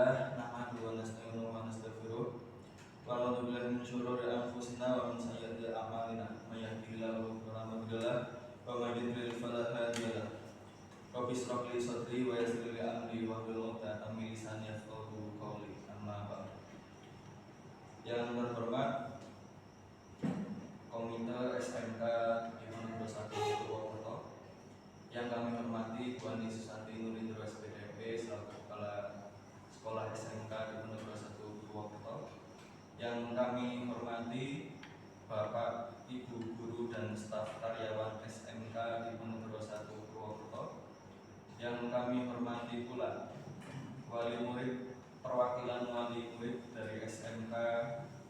Alhamdulillah nahmaduhu wa nasta'inuhu wa nastaghfiruh wa na'udzu billahi min syururi anfusina wa min sayyiati a'malina may yahdihillahu fala mudilla lahu wa may yudlil fala hadiya lahu. Rabbi shrah li sadri wa yassir li amri wahlul 'uqdatam min lisani yafqahu qawli. Amma ba'd. Yang terhormat Komite SMK Diponegoro 1 Purwokerto, yang kami hormati Bu Ani Susanti Nurindro SPDP selaku Kepala Sekolah SMK Diponegoro 1 Purwokerto, yang kami hormati Bapak, Ibu guru dan staf karyawan SMK Diponegoro 1 Purwokerto, yang kami hormati pula wali murid, perwakilan wali murid dari SMK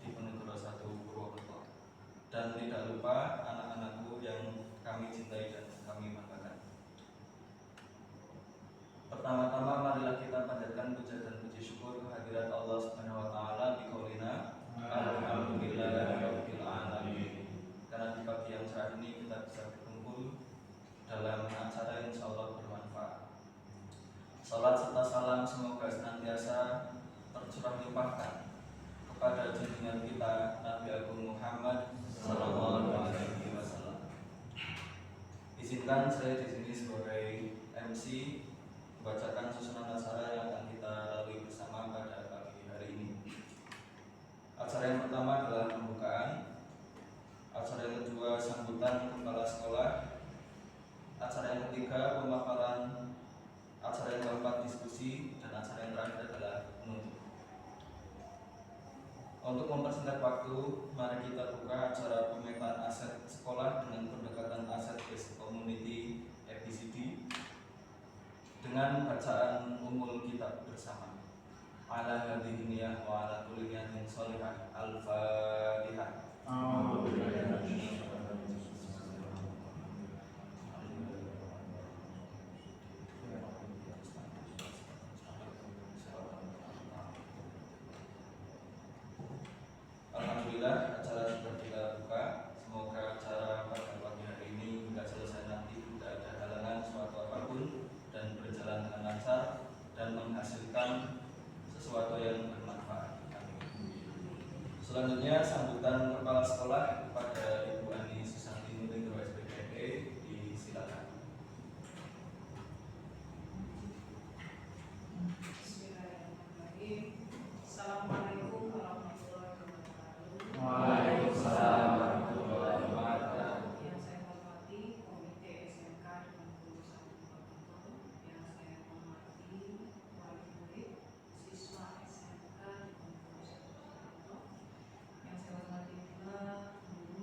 Diponegoro 1 Purwokerto, dan tidak lupa anak-anakku yang kami cintai dan kami banggakan. Pertama-tama marilah kita panjatkan puja dan puji syukur kehadirat Allah Subhanahu wa taala bi qaulina alhamdulillahirabbil alamin. Karena di pagi yang cerah ini kita bisa berkumpul dalam acara yang insyaallah bermanfaat. Salat serta salam semoga senantiasa tercurah limpahkan kepada junjungan kita Nabi Agung Muhammad sallallahu alaihi wasallam. Izinkan saya di sini sebagai MC membacakan susunan acara yang akan kita lalui bersama pada pagi hari ini. Acara yang pertama adalah pembukaan, acara yang kedua sambutan kepala sekolah, acara yang ketiga pemaparan, acara yang keempat diskusi, dan acara yang terakhir adalah penutup. Untuk mempersingkat waktu, mari kita buka acara pemetaan aset sekolah dengan pendekatan aset based community ABCD dengan bacaan umul kitab bersama. Ala hadhihi niyyah wa ala kulli niyatin shalihah. Al-Fatihah. Alhamdulillah, acara sudah kita buka. Semoga acara pada pagi hari ini hingga selesai nanti tidak ada halangan suatu apapun dan berjalan dengan lancar dan menghasilkan sesuatu yang bermanfaat. Selanjutnya sambutan kepala sekolah kepada Ibu Ani Susanti Nurindro SPDP, disilakan. Bismillahirrahmanirrahim. Assalamualaikum warahmatullahi wabarakatuh. Waalaikumsalam warahmatullahi wabarakatuh. Yang saya hormati Komite SMK Diponegoro 1 Purwokerto, yang saya hormati wali murid, siswa SMK Diponegoro 1 Purwokerto, yang saya hormati pula guru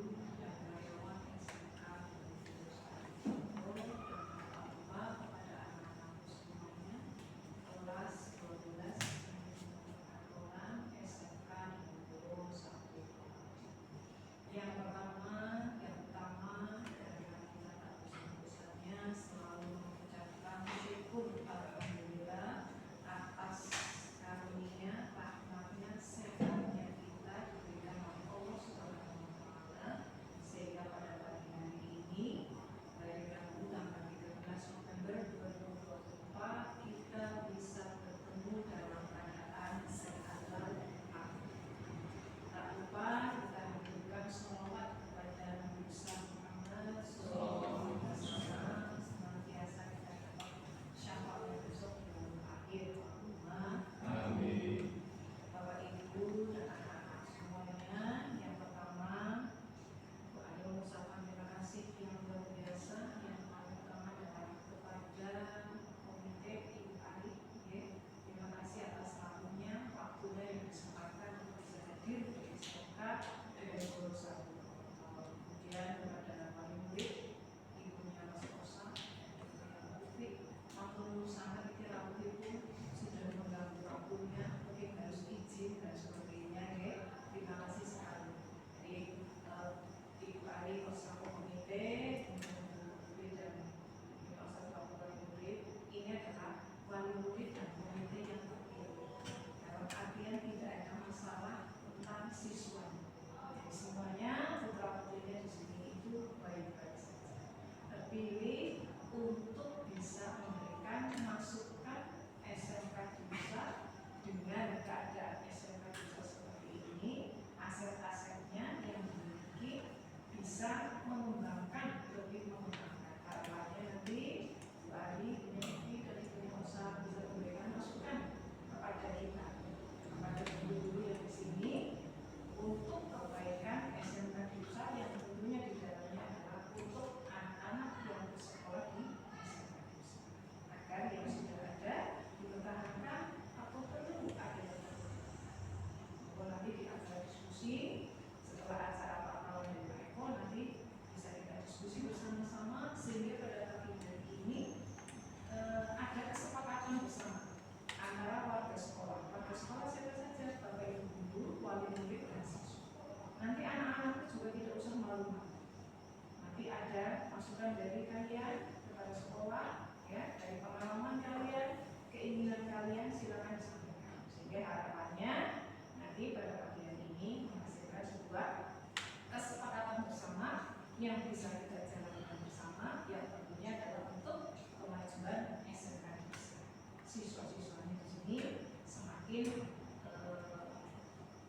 ini semakin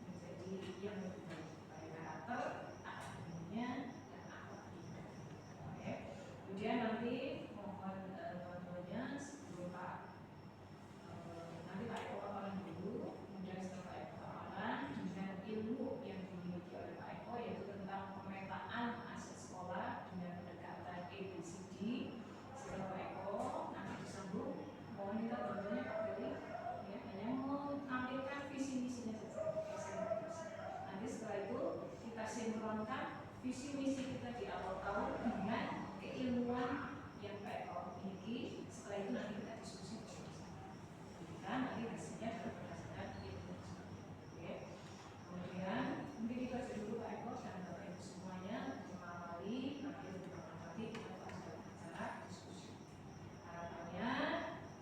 menjadi yang lebih baik pada karakter, akademiknya, dan akhlaknya. Oke. Kemudian nanti mohon bantuannya sebelum nanti Pak Eko paparan dulu, kemudian setelah Pak Eko paparan dengan ilmu yang dimiliki oleh Pak Eko yaitu tentang pemetaan aset sekolah dengan pendekatan ABCD. Setelah Pak Eko nanti disambung, mohon minta bantuannya Pak Beli, ya, hanya menampilkan visi misinya saja. Nanti setelah itu kita sinkronkan visi misi kita di awal tahun dengan keilmuan yang Pak Eko miliki. Setelah itu nanti kita diskusi bersama-sama. Nanti hasilnya adalah berdasarkan ilmu. Oke. Kemudian mungkin itu aja dulu Pak Eko dan Bapak Ibu semuanya untuk mengawali nanti lebih nanti kita lanjutkan acara diskusi. Harapannya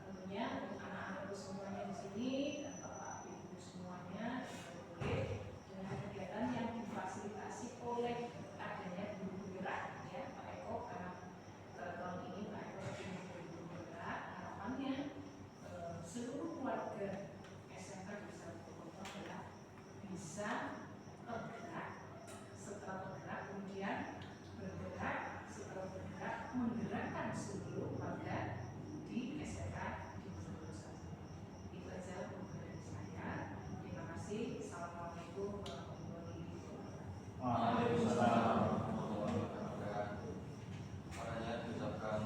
tentunya untuk anak-anakku semuanya di sini dan Bapak Ibu semuanya boleh dengan kegiatan yang difasilitasi oleh adanya guru bergerak ya Pak Eko, karena tahun ini Pak Eko ingin guru bergerak. Harapannya seluruh warga SMK bisa berkumpul adalah bisa tergerak, setelah tergerak kemudian bergerak, setelah bergerak menggerakkan seluruh warga di SMK di Pondok. Itu aja untuk dari saya. Terima kasih. Assalamualaikum warahmatullahi wabarakatuh. Waalaikumsalam. Makanya diucapkan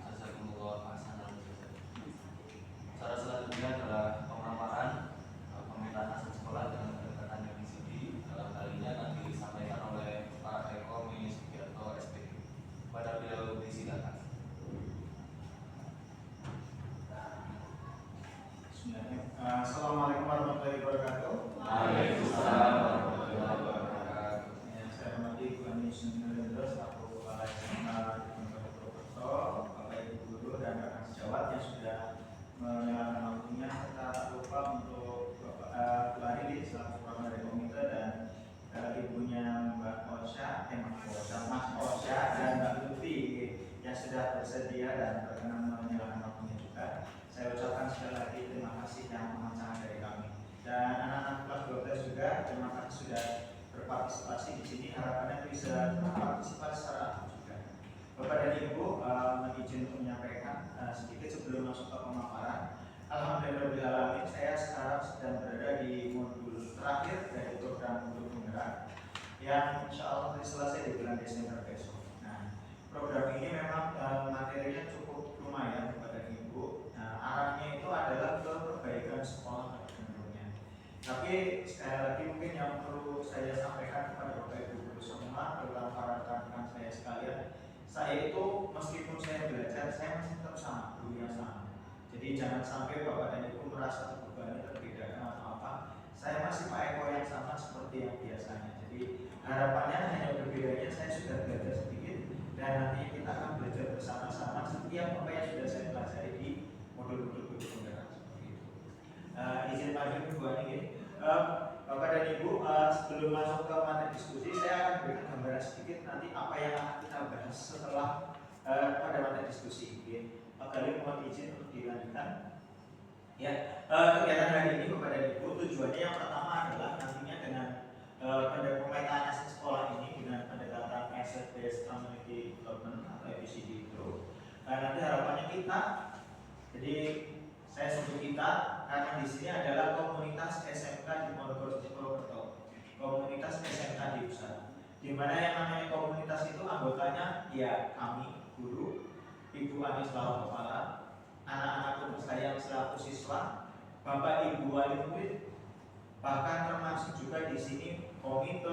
jazakumullah hasanal jazaa. Cara selanjutnya adalah pemaparan pemetaan aset sekolah dengan pendekatan ABCD. Dalam hal ini akan disampaikan oleh Pak Eko Sugiarto SPG. Pada beliau disilakan. Assalamualaikum warahmatullahi wabarakatuh. Waalaikumsalam warahmatullahi wabarakatuh. Yang saya hormati Ibu Ani Sundarendra selaku Kepala SMK Pondok Purwokerto, Bapak Ibu guru dan rekan sejawat yang sudah menyempatkan waktunya, serta tak lupa untuk Bu Ani selaku Kepala dari Komite dan ibunya Mbak Osha, Mas Osha dan Mbak Lutfi yang sudah bersedia dan berkenan menyempatkan waktunya juga. Saya ucapkan sekali lagi terima kasih yang amat sangat dari kami. Dan anak-anak kelas 12 juga terima kasih sudah berpartisipasi di sini. Harapannya bisa berpartisipasi secara aktif juga. Bapak dan Ibu, izin untuk menyampaikan sedikit sebelum masuk ke pemaparan. Alhamdulillah, saya sekarang sedang berada di modul terakhir dari program Guru Penggerak yang insya Allah selesai di bulan Desember besok. Nah, program ini memang materinya cukup lumayan kepada Ibu. Nah, arahnya itu adalah ke perbaikan sekolah tentunya. Tapi sekali lagi mungkin yang perlu saya sampaikan kepada Bapak Ibu guru semua, terutama para rekan-rekan saya sekalian, saya itu meskipun saya belajar, saya masih tetap sama, guru yang sama. Jadi jangan sampai Bapak dan Ibu merasa terbebani, terbedakan atau apa. Saya masih Pak Eko yang sama seperti yang biasanya. Jadi harapannya hanya berbedanya saya sudah belajar sedikit dan nanti kita akan belajar bersama-sama setiap apa yang sudah saya pelajari di modul-modul Guru Penggerak seperti itu. Izin pagi Bu Ani, Bapak dan Ibu, sebelum masuk ke materi diskusi, saya akan berikan gambaran sedikit nanti apa yang akan kita bahas setelah pada materi diskusi. Pak Galih mohon izin untuk dilanjutkan. Ya, kegiatan hari ini Bapak dan Ibu tujuannya yang pertama adalah nantinya dengan pemetaan aset sekolah ini dengan pendekatan asset based community development atau ABCD itu. Nanti harapannya kita, jadi saya sebut kita karena di sini adalah komunitas SMK di Purwokerto, komunitas SMK di Pusat. Di mana yang namanya komunitas itu anggotanya ya kami guru, Ibu Ani selaku kepala, anak-anak saya selaku siswa, Bapak Ibu wali murid, bahkan termasuk juga di sini komite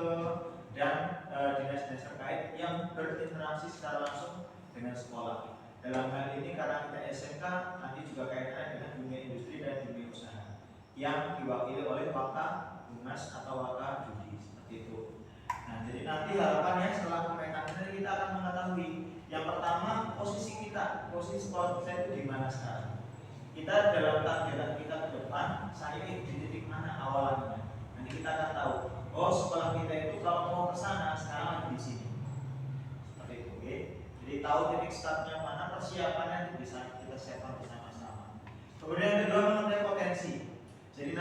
dan dinas-dinas terkait yang berinteraksi secara langsung dengan sekolah. Dalam hal ini karena kita SMK nanti juga kaitannya dengan dunia industri dan dunia usaha yang diwakili oleh Waka Humas atau Waka Judi seperti itu. Nah, jadi nanti harapannya setelah pemetaan ini kita akan mengetahui yang pertama posisi kita, posisi sekolah kita itu di mana sekarang. Kita dalam target kita ke depan, saya di titik mana awalannya. Nanti kita akan tahu, oh sekolah kita itu kalau mau ke sana sekarang lagi di sini. Seperti itu, oke. Jadi tahu titik startnya mana, persiapannya itu bisa kita siapkan bersama-sama. Kemudian yang kedua mengenai potensi.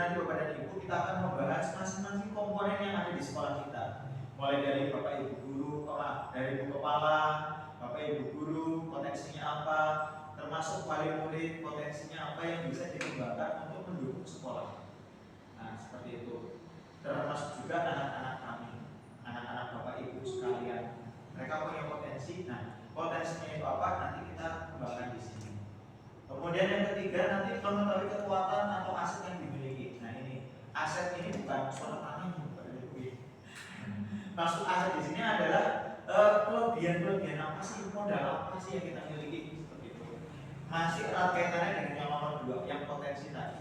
nanti Bapak dan Ibu kita akan membahas masing-masing komponen yang ada di sekolah kita. Mulai dari Bapak Ibu guru, dari Ibu Kepala, Bapak Ibu guru, potensinya apa, termasuk wali murid, potensinya apa yang bisa dikembangkan untuk mendukung sekolah. Nah, seperti itu. Termasuk juga anak-anak kami, anak-anak Bapak Ibu sekalian. Mereka punya potensi. Nah, potensinya itu apa? Nanti kita kembangkan di sini. Kemudian yang ketiga nanti mengetahui kekuatan atau aset yang dimiliki. Nah ini aset ini bukan suara tangan, maksud aset di sini adalah kelebihan apa sih, modal apa sih yang kita miliki seperti itu. Masih erat kaitannya dengan yang nomor 2, yang potensi tadi.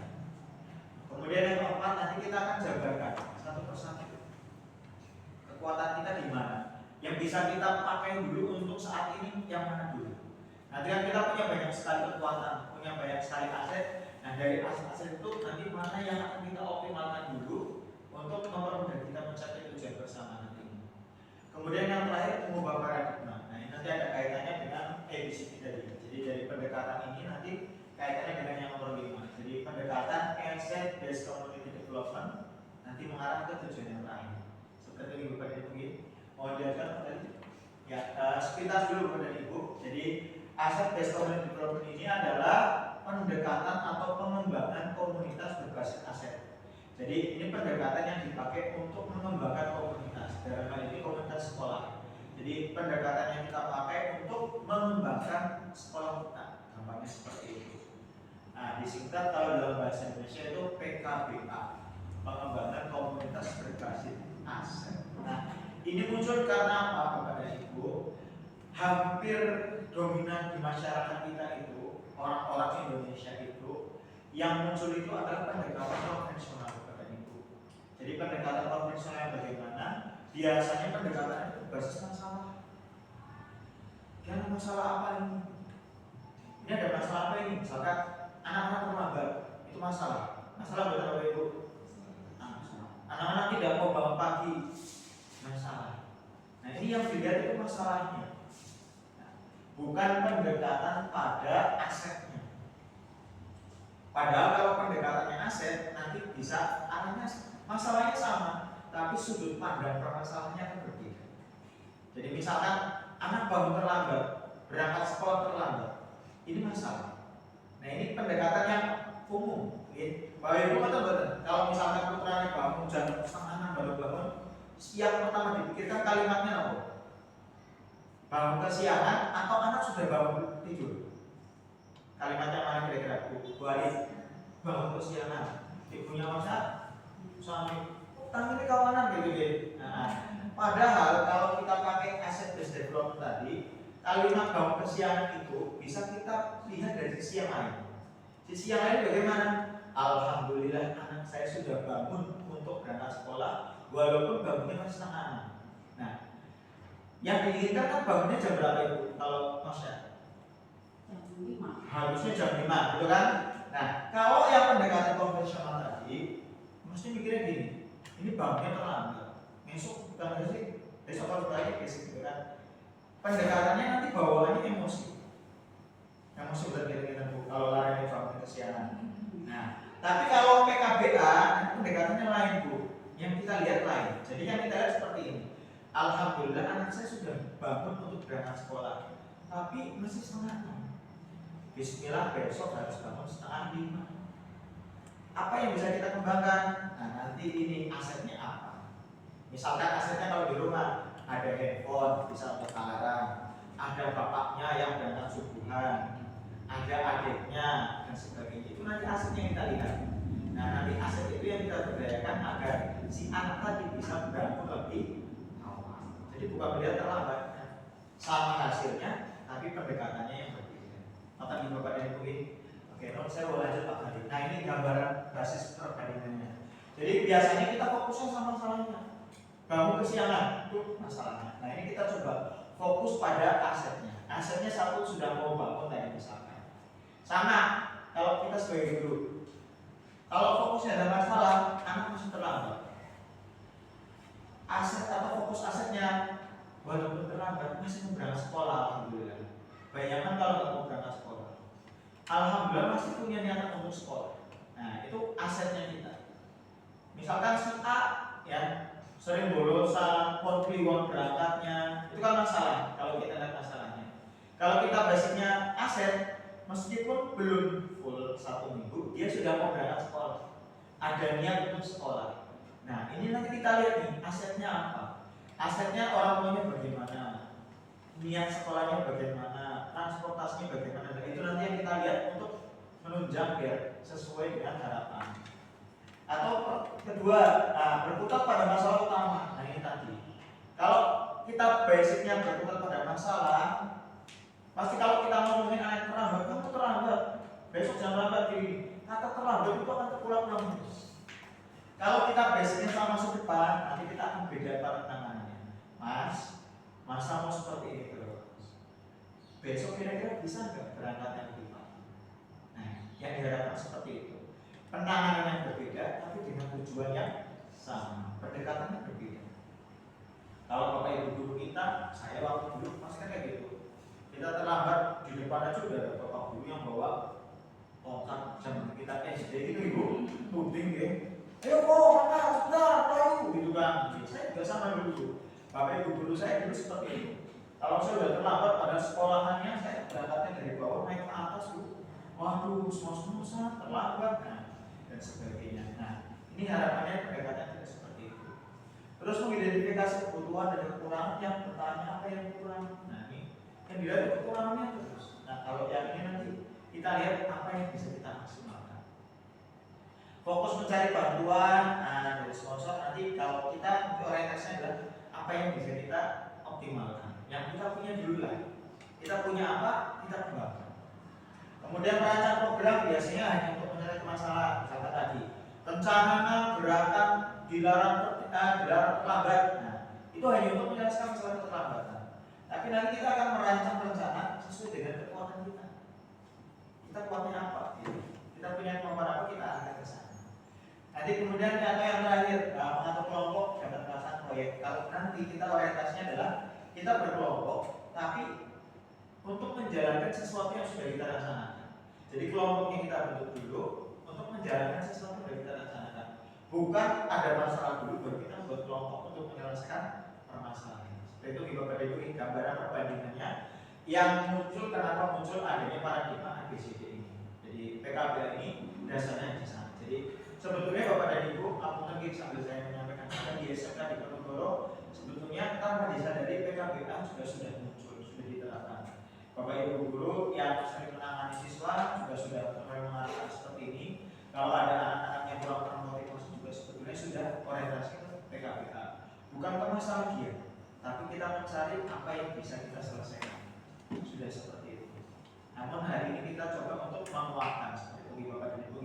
Kemudian yang keempat nanti kita akan jabarkan satu persatu kekuatan kita di mana, yang bisa kita pakai dulu untuk saat ini yang mana dulu. Nanti kan kita punya banyak sekali kekuatan, punya banyak sekali aset. Nah dari aset-aset itu nanti mana yang akan kita optimalkan dulu untuk mempermudah kita mencapai tujuan bersama nanti. Kemudian yang terakhir mengubah paradigma. Nah ini nanti ada kaitannya dengan ABCD tadi. Jadi dari pendekatan ini nanti kaitannya dengan yang nomor 5. Jadi pendekatan Asset Based Community Development nanti mengarah ke tujuan yang lain. Seperti Ibu Bapak Ibu mau diajarkan tadi? Ya, sepintas dulu Bapak Ibu. Jadi Asset Based Community Development ini adalah pendekatan atau pengembangan komunitas berbasis aset. Jadi ini pendekatan yang dipakai untuk mengembangkan komunitas. Dalam hal ini komunitas sekolah. Jadi pendekatan yang kita pakai untuk mengembangkan sekolah kita. Gampangnya seperti itu. Nah, disingkat kalau dalam bahasa Indonesia itu PKBA, pengembangan komunitas berbasis aset. Nah, ini muncul karena apa Bapak dan Ibu? Hampir dominan di masyarakat kita itu, orang-orang Indonesia itu, yang muncul itu adalah pendekatan konvensional Bapak dan Ibu. Jadi pendekatan konvensional bagaimana? Biasanya pendekatan itu berbasis masalah. Karena masalah apa ini? Ini ada masalah apa ini? Misalkan anak-anak terlambat, itu masalah. Masalah betul Bapak Ibu? Anak-anak tidak mau bangun pagi, masalah. Nah ini yang dilihat itu masalahnya. Bukan pendekatan pada asetnya. Padahal kalau pendekatannya aset nanti bisa arahnya masalahnya sama, tapi sudut pandang permasalahannya akan berbeda. Jadi misalkan anak bangun terlambat, berangkat sekolah terlambat, ini masalah. Nah ini pendekatan yang umum. Bapak Ibu betul-betul. Kalau misalkan putranya bangun jam 5:30 baru bangun, yang pertama dipikirkan kalimatnya apa? Bangun kesiangan atau anak sudah bangun tidur? Kalimatnya mana kira-kira? Bu Ali, bangun kesiangan. Ibunya masa suami, ini kawanan gitu. Nah, padahal kalau kita pakai asset based development tadi, kalimat bangun kesiangan itu bisa kita lihat dari sisi yang lain. Sisi yang lain bagaimana? Alhamdulillah anak saya sudah bangun untuk berangkat sekolah, walaupun bangunnya masih setengah 6. Nah, yang diinginkan kan bangunnya jam berapa Ibu? Kalau Masya? Jam 5. Harusnya jam 5, gitu kan? Nah, kalau yang pendekatan konvensional tadi, mesti mikirnya gini, ini bangunnya terlambat. Besok bukan sih, besok harus balik besok gitu kan? Pendekatannya nanti bawaannya emosi. Emosi berbeda-beda Bu. Kalau larinya bangun kesiangan. Nah, tapi kalau PKBA, pendekatannya lain Bu. Yang kita lihat lain. Jadi yang kita lihat seperti ini. Alhamdulillah anak saya sudah bangun untuk berangkat sekolah, tapi masih setengah 6. Bismillah besok harus bangun setengah 5. Apa yang bisa kita kembangkan? Nah nanti ini asetnya apa? Misalkan asetnya kalau di rumah ada handphone bisa untuk alarm, ada bapaknya yang berangkat subuhan, ada adiknya dan sebagainya. Itu nanti asetnya yang kita lihat. Nah nanti aset itu yang kita berdayakan agar si anak tadi bisa bangun lebih. Jadi bukan melihat terlambatnya, sama hasilnya, tapi pendekatannya yang berbeda. Maka di Bapak dan Ibu ini, oke, saya mau lanjut Pak tadi. Nah ini gambaran basis perbandingannya. Jadi biasanya kita fokusnya sama masalahnya. Bangun kesiangan itu masalahnya. Nah ini kita coba fokus pada asetnya. Asetnya satu sudah mau bangun tadi misalkan. Sama kalau kita sebagai guru, kalau fokusnya ada masalah, anak masih terlambat. Aset atau fokus asetnya walaupun terlambat masih mau berangkat sekolah, alhamdulillah. Bayangkan kalau nggak mau berangkat sekolah, alhamdulillah masih punya niatan untuk sekolah. Nah itu asetnya kita. Misalkan si A ya sering bolosan, kliwon berangkatnya, itu kan masalah kalau kita lihat masalahnya. Kalau kita basicnya aset, meskipun belum full 1 minggu, dia sudah mau berangkat sekolah, ada niat untuk sekolah. Nah ini nanti kita lihat nih asetnya apa, asetnya orang tuanya bagaimana, niat sekolahnya bagaimana, transportasinya bagaimana. Dan itu nanti yang kita lihat untuk menunjang biar sesuai dengan harapan. Atau kedua, berputar pada masalah utama. Nah ini tadi, kalau kita basicnya berputar pada masalah, pasti kalau kita ngomongin anak terlambat, kamu terlambat, besok jangan lambat ini. Kata terlambat itu akan terulang-ulang terus. Kalau kita basicnya sama masuk depan, nanti kita akan beda pada penanganannya. Mas, masa mau seperti ini terus? Besok kira-kira bisa nggak berangkatnya lebih cepat? Nah, yang diharapkan seperti itu. Penanganannya berbeda, tapi dengan tujuan yang sama, pendekatannya berbeda. Kalau Bapak Ibu guru kita, saya waktu dulu pasti kan kayak gitu. Kita terlambat di depan aja udah ada Bapak guru yang bawa tongkat zaman kita SD gitu Ibu, tuding ya. Ayo kok, mana sudah tahu gitu kan. Saya juga sama dulu. Bapak Ibu guru saya dulu seperti itu. Kalau saya udah terlambat pada sekolahannya, saya berangkatnya dari bawah naik ke atas Bu. Waduh, semua terlambat. Nah, dan sebagainya. Nah, ini harapannya pendekatan tidak seperti itu. Terus mengidentifikasi kebutuhan dan kekurangan, yang bertanya apa yang kurang. Nah, ini yang dilihat kekurangannya terus. Nah, kalau yang ini nanti kita lihat apa yang bisa kita maksimalkan. Fokus mencari bantuan dari sponsor. Nanti kalau kita orientasinya adalah apa yang bisa kita optimalkan. Yang kita punya dulu lah. Kita punya apa? Kita kembangkan. Kemudian merancang program biasanya hanya untuk menyelesaikan masalah. Misalkan tadi rencana gerakan dilarang terlambat. Nah, itu hanya untuk menyelesaikan masalah keterlambatan. Tapi nanti kita akan merancang rencana sesuai dengan kekuatan kita. Kita kuatnya apa? Kita punya kemampuan apa? Kita akan ke sana. Nanti kemudian atau yang terakhir, mengatur kelompok dapat pelaksanaan proyek. Kalau nanti kita orientasinya adalah kita berkelompok, tapi untuk menjalankan sesuatu yang sudah kita laksanakan. Jadi kelompoknya kita bentuk dulu untuk menjalankan sesuatu yang kita laksanakan. Bukan ada masalah dulu baru kita buat kelompok untuk menyelesaikan permasalahan. Seperti itu Bapak Ibu, ini gambaran perbandingannya yang muncul kenapa muncul adanya paradigma ABCD ini. Jadi PKBA ini dasarnya di sana. Jadi sebetulnya Bapak dan Ibu, aku mungkin sambil saya menyampaikan di SMK di Ponorogo, sebetulnya tanpa disadari PKBA sudah muncul, sudah diterapkan. Bapak Ibu guru yang sering menangani siswa juga sudah mulai mengatakan seperti ini. Kalau ada anak-anak yang kurang termotivasi juga sebetulnya sudah orientasi ke PKBA. Bukan ke masalah dia, tapi kita mencari apa yang bisa kita selesaikan. Sudah seperti itu. Namun hari ini kita coba untuk menguatkan seperti itu Bapak dan Ibu.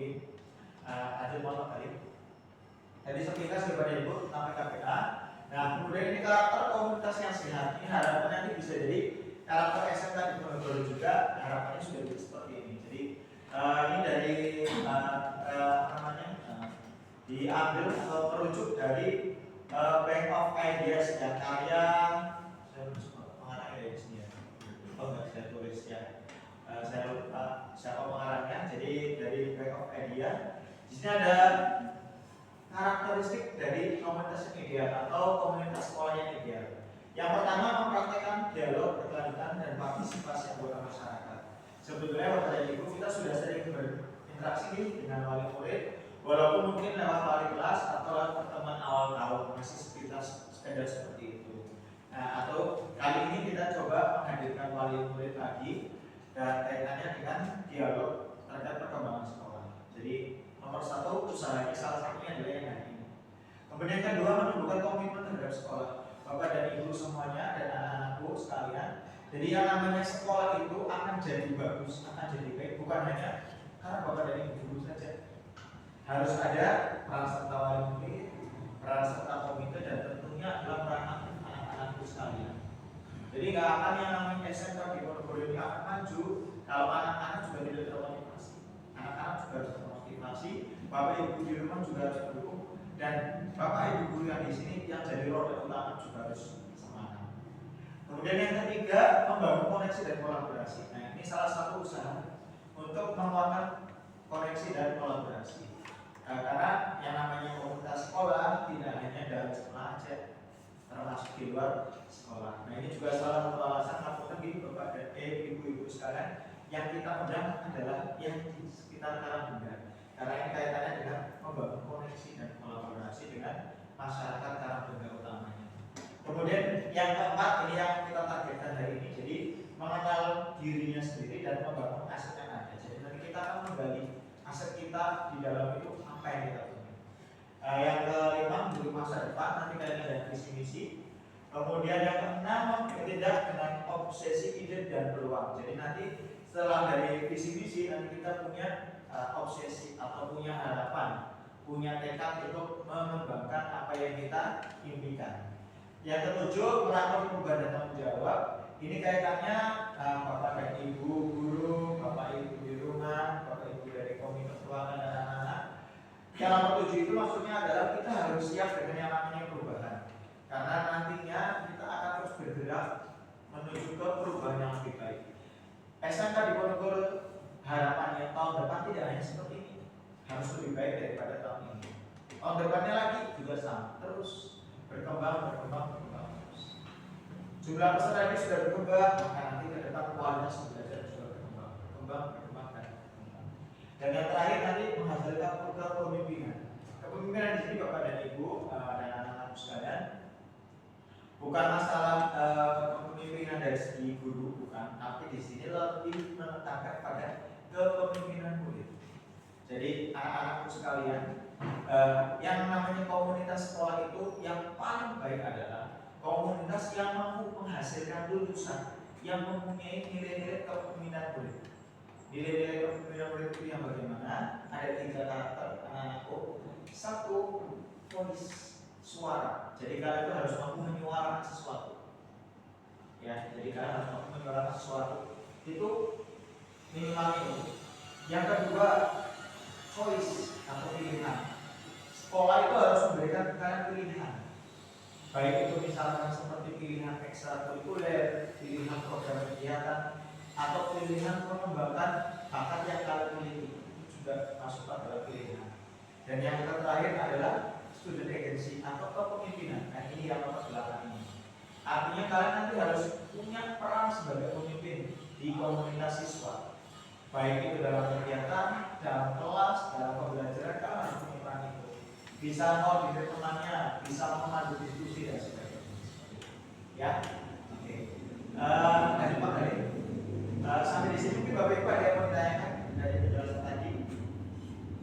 Lanjut mohon kali. Jadi sepintas Bapak dan Ibu tentang PKBA. Nah kemudian ini karakter komunitas yang sehat. Ini harapannya nanti bisa jadi karakter SMK di Ponorogo juga, harapannya sudah seperti ini. Jadi ini dari diambil atau terujuk dari Bank of Ideas yang karya saya lupa pengarangnya dari sini ya. Oh enggak, saya tulis ya. Saya lupa siapa pengarangnya. Jadi dari Bank of Ideas. Di sini ada karakteristik dari komunitas yang ideal atau komunitas sekolah yang ideal. Yang pertama, mempraktekkan dialog berkelanjutan dan partisipasi anggota masyarakat. Sebetulnya Bapak dan Ibu kita sudah sering berinteraksi dengan wali murid, walaupun mungkin lewat wali kelas atau lewat pertemuan awal tahun masih sekedar seperti itu. Nah, atau kali ini kita coba menghadirkan wali murid lagi dan kaitannya dengan dialog terhadap perkembangan sekolah. Jadi nomor satu usahanya salah satunya adalah yang hari ini. Kemudian kedua, menumbuhkan komitmen terhadap sekolah. Bapak dan Ibu semuanya dan anak-anakku sekalian. Jadi yang namanya sekolah itu akan jadi bagus, akan jadi baik, bukan hanya karena Bapak dan Ibu guru saja. Harus ada peran serta wali murid, peran serta komite, dan tentunya adalah peran aktif anak-anakku sekalian. Jadi nggak akan yang namanya SMK di Ponorogo ini akan maju kalau anak-anak juga tidak termotivasi. Anak-anak juga harus termotivasi, Bapak Ibu di rumah juga harus mendukung. Dan Bapak Ibu guru yang di sini yang jadi roda utama juga harus semangat. Kemudian yang ketiga, membangun koneksi dan kolaborasi. Nah, ini salah satu usaha untuk menguatkan koneksi dan kolaborasi. Karena yang namanya komunitas aja, termasuk di luar sekolah. Nah ini juga salah satu alasan melakukan gini Bapak dan Ibu-ibu sekalian, yang kita undang adalah yang di sekitar Karangtengah, karena ini kaitannya dengan membangun koneksi dan kolaborasi dengan masyarakat Karangtengah utamanya. Kemudian yang keempat ini yang kita targetkan hari ini, jadi mengenal dirinya sendiri dan membangun aset yang ada. Jadi nanti kita akan menggali aset kita di dalam itu apa yang kita punya. Yang kelima menjadi masa depan, nanti kalian ada visi misi. Kemudian yang keenam bertindak dengan obsesi ide dan peluang. Jadi nanti setelah dari visi misi nanti kita punya obsesi atau punya harapan, punya tekad untuk mengembangkan apa yang kita impikan. Yang ketujuh, merangkul perubahan dan tanggung jawab. Ini kaitannya Bapak dan Ibu guru, Bapak Ibu di rumah, Bapak Ibu dari komite keuangan dan anak-anak. Yang nomor 7 itu maksudnya adalah kita harus siap dengan yang namanya perubahan. Karena nantinya kita akan terus bergerak menuju ke perubahan yang lebih baik. SMK di Ponorogo harapannya tahun depan tidak hanya seperti ini, harus lebih baik daripada tahun ini. Tahun depannya lagi juga sama, terus berkembang terus. Jumlah peserta ini sudah berkembang, maka nanti ke depan kualitas belajar juga berkembang dan. Dan yang terakhir nanti menghasilkan program kepemimpinan. Kepemimpinan di sini Bapak dan Ibu dan anak-anak sekalian, bukan masalah kepemimpinan dari segi guru, bukan, tapi di sini lebih menekankan pada kepemimpinan murid. Jadi anak-anakku sekalian, yang namanya komunitas sekolah itu yang paling baik adalah komunitas yang mampu menghasilkan lulusan yang mempunyai nilai-nilai kepemimpinan murid. Nilai-nilai kepemimpinan murid itu yang bagaimana? Ada 3 karakter anak-anakku. 1, voice, suara. Jadi kalian itu harus mampu menyuarakan sesuatu. Ya, jadi kalian harus mampu menyuarakan sesuatu. Itu minimal itu. Yang kedua, choice atau pilihan. Sekolah itu harus memberikan kalian pilihan. Baik itu misalkan seperti pilihan ekstrakurikuler, pilihan program kegiatan, atau pilihan mengembangkan bakat yang kalian miliki, itu juga masuk adalah pilihan. Dan yang terakhir adalah student agency atau kepemimpinan. Nah ini yang nomor 8 ini. Artinya kalian nanti harus punya peran sebagai pemimpin di komunitas siswa. Baik itu dalam kegiatan, dalam kelas, dalam pembelajaran, kalian harus punya peran itu. Bisa motivate temannya, bisa memandu diskusi dan sebagainya. Ya, oke. Lanjut Pak Dari. Sampai di sini mungkin Bapak Ibu ada yang mau ditanyakan dari penjelasan tadi.